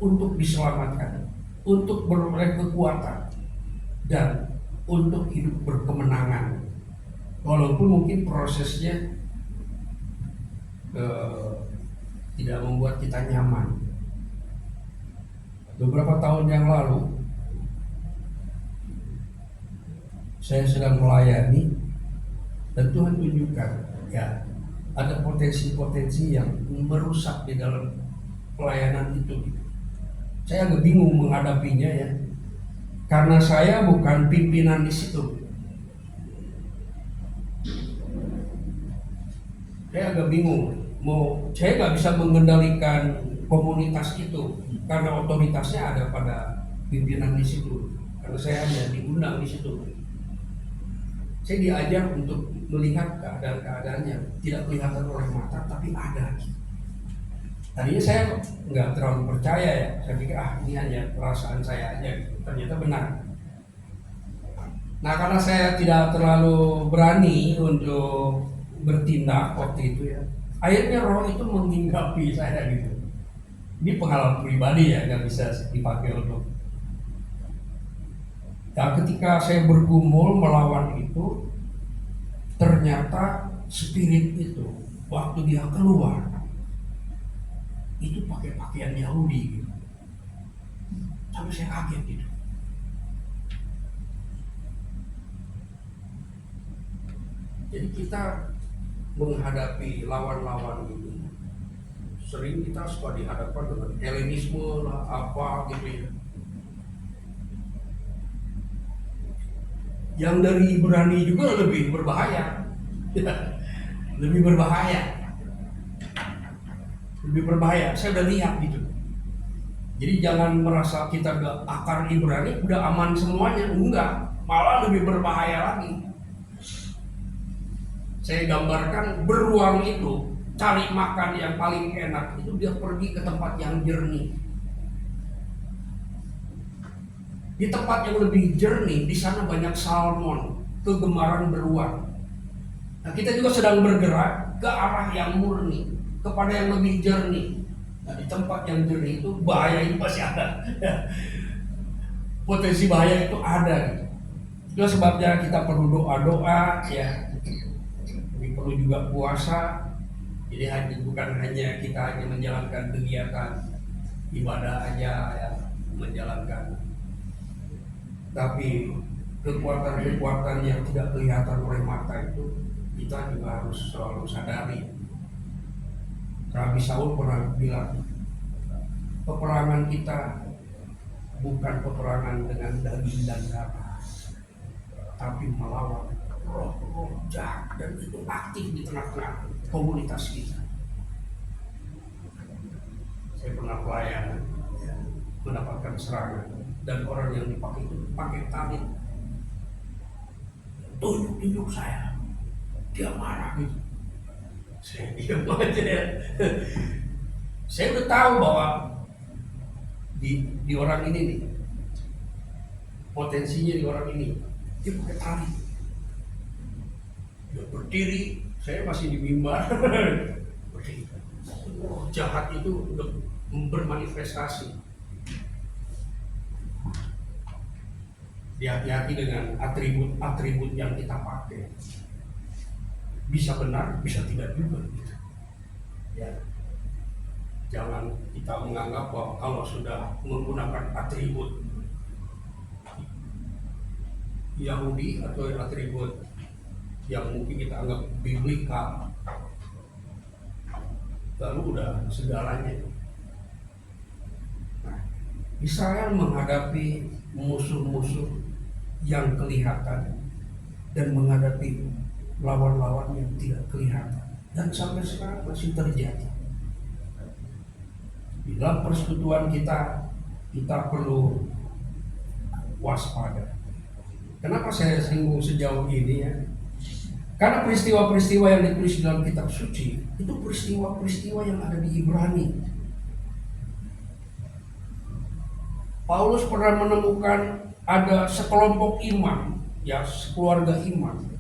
untuk diselamatkan, untuk beroleh kekuatan, dan untuk hidup berkemenangan. Walaupun mungkin prosesnya tidak membuat kita nyaman. Beberapa tahun yang lalu saya sedang melayani dan Tuhan tunjukkan, ya, ada potensi-potensi yang merusak di dalam pelayanan itu. Saya agak bingung menghadapinya, ya, karena saya bukan pimpinan di situ. Saya agak bingung. Saya nggak bisa mengendalikan komunitas itu karena otoritasnya ada pada pimpinan di situ. Karena saya hanya diundang di situ. Saya diajar untuk melihat keadaan-keadaan yang tidak kelihatan oleh mata, tapi ada. Tadinya saya nggak terlalu percaya, ya. Saya pikir ini hanya perasaan saya aja. Ternyata benar. Nah, karena saya tidak terlalu berani untuk bertindak waktu itu, ya, akhirnya roh itu menghinggapi saya gitu. Ini pengalaman pribadi, ya, nggak bisa dipakai untuk. Nah, ketika saya bergumul melawan itu, ternyata spirit itu waktu dia keluar itu pakai pakaian Yahudi gitu. Sampai saya kaget gitu. Jadi kita menghadapi lawan-lawan ini, sering kita suka dihadapkan dengan Helenisme lah, apa gitu, ya. Yang dari Ibrani juga lebih berbahaya. Lebih berbahaya. Saya udah lihat gitu. Jadi jangan merasa kita gak akar Ibrani udah aman semuanya. Enggak, malah lebih berbahaya lagi. Saya gambarkan beruang itu cari makan yang paling enak itu dia pergi ke tempat yang jernih. Di tempat yang lebih jernih, di sana banyak salmon, kegemaran beruang. Nah, kita juga sedang bergerak ke arah yang murni, kepada yang lebih jernih. Nah, di tempat yang jernih itu bahaya itu pasti ada. Potensi bahaya itu ada. Itu sebabnya kita perlu doa-doa, ya. Ini perlu juga puasa. Jadi bukan hanya kita menjalankan kegiatan ibadah aja, ya, menjalankan. Tapi kekuatan-kekuatan yang tidak kelihatan oleh mata itu kita juga harus selalu sadari. Rabi Saul pernah bilang, peperangan kita bukan peperangan dengan daging dan darah, tapi melawan roh-roh jahat, dan itu aktif di tengah-tengah komunitas kita. Saya pernah pelayanan, ya, mendapatkan serangan, dan orang yang dipakai itu pakai tali, tunjuk saya, dia marah gitu. Saya diam aja ya. Saya udah tahu bahwa di orang ini nih, potensinya di orang ini, dia pakai tali. Dia berdiri, saya masih di mimbar. Berdiri. Oh, jahat itu udah bermanifestasi. Hati-hati dengan atribut-atribut yang kita pakai. Bisa benar, bisa tidak juga. Ya. Jangan kita menganggap bahwa kalau sudah menggunakan atribut Yahudi atau atribut yang mungkin kita anggap biblikal, lalu udah segalanya. Nah, Israel menghadapi musuh-musuh yang kelihatan dan menghadapi lawan-lawan yang tidak kelihatan, dan sampai sekarang masih terjadi. Di dalam persekutuan kita perlu waspada. Kenapa saya singgung sejauh ini ya? Karena peristiwa-peristiwa yang ditulis dalam kitab suci itu peristiwa-peristiwa yang ada di Ibrani. Paulus pernah menemukan ada sekelompok imam, ya, sekeluarga imam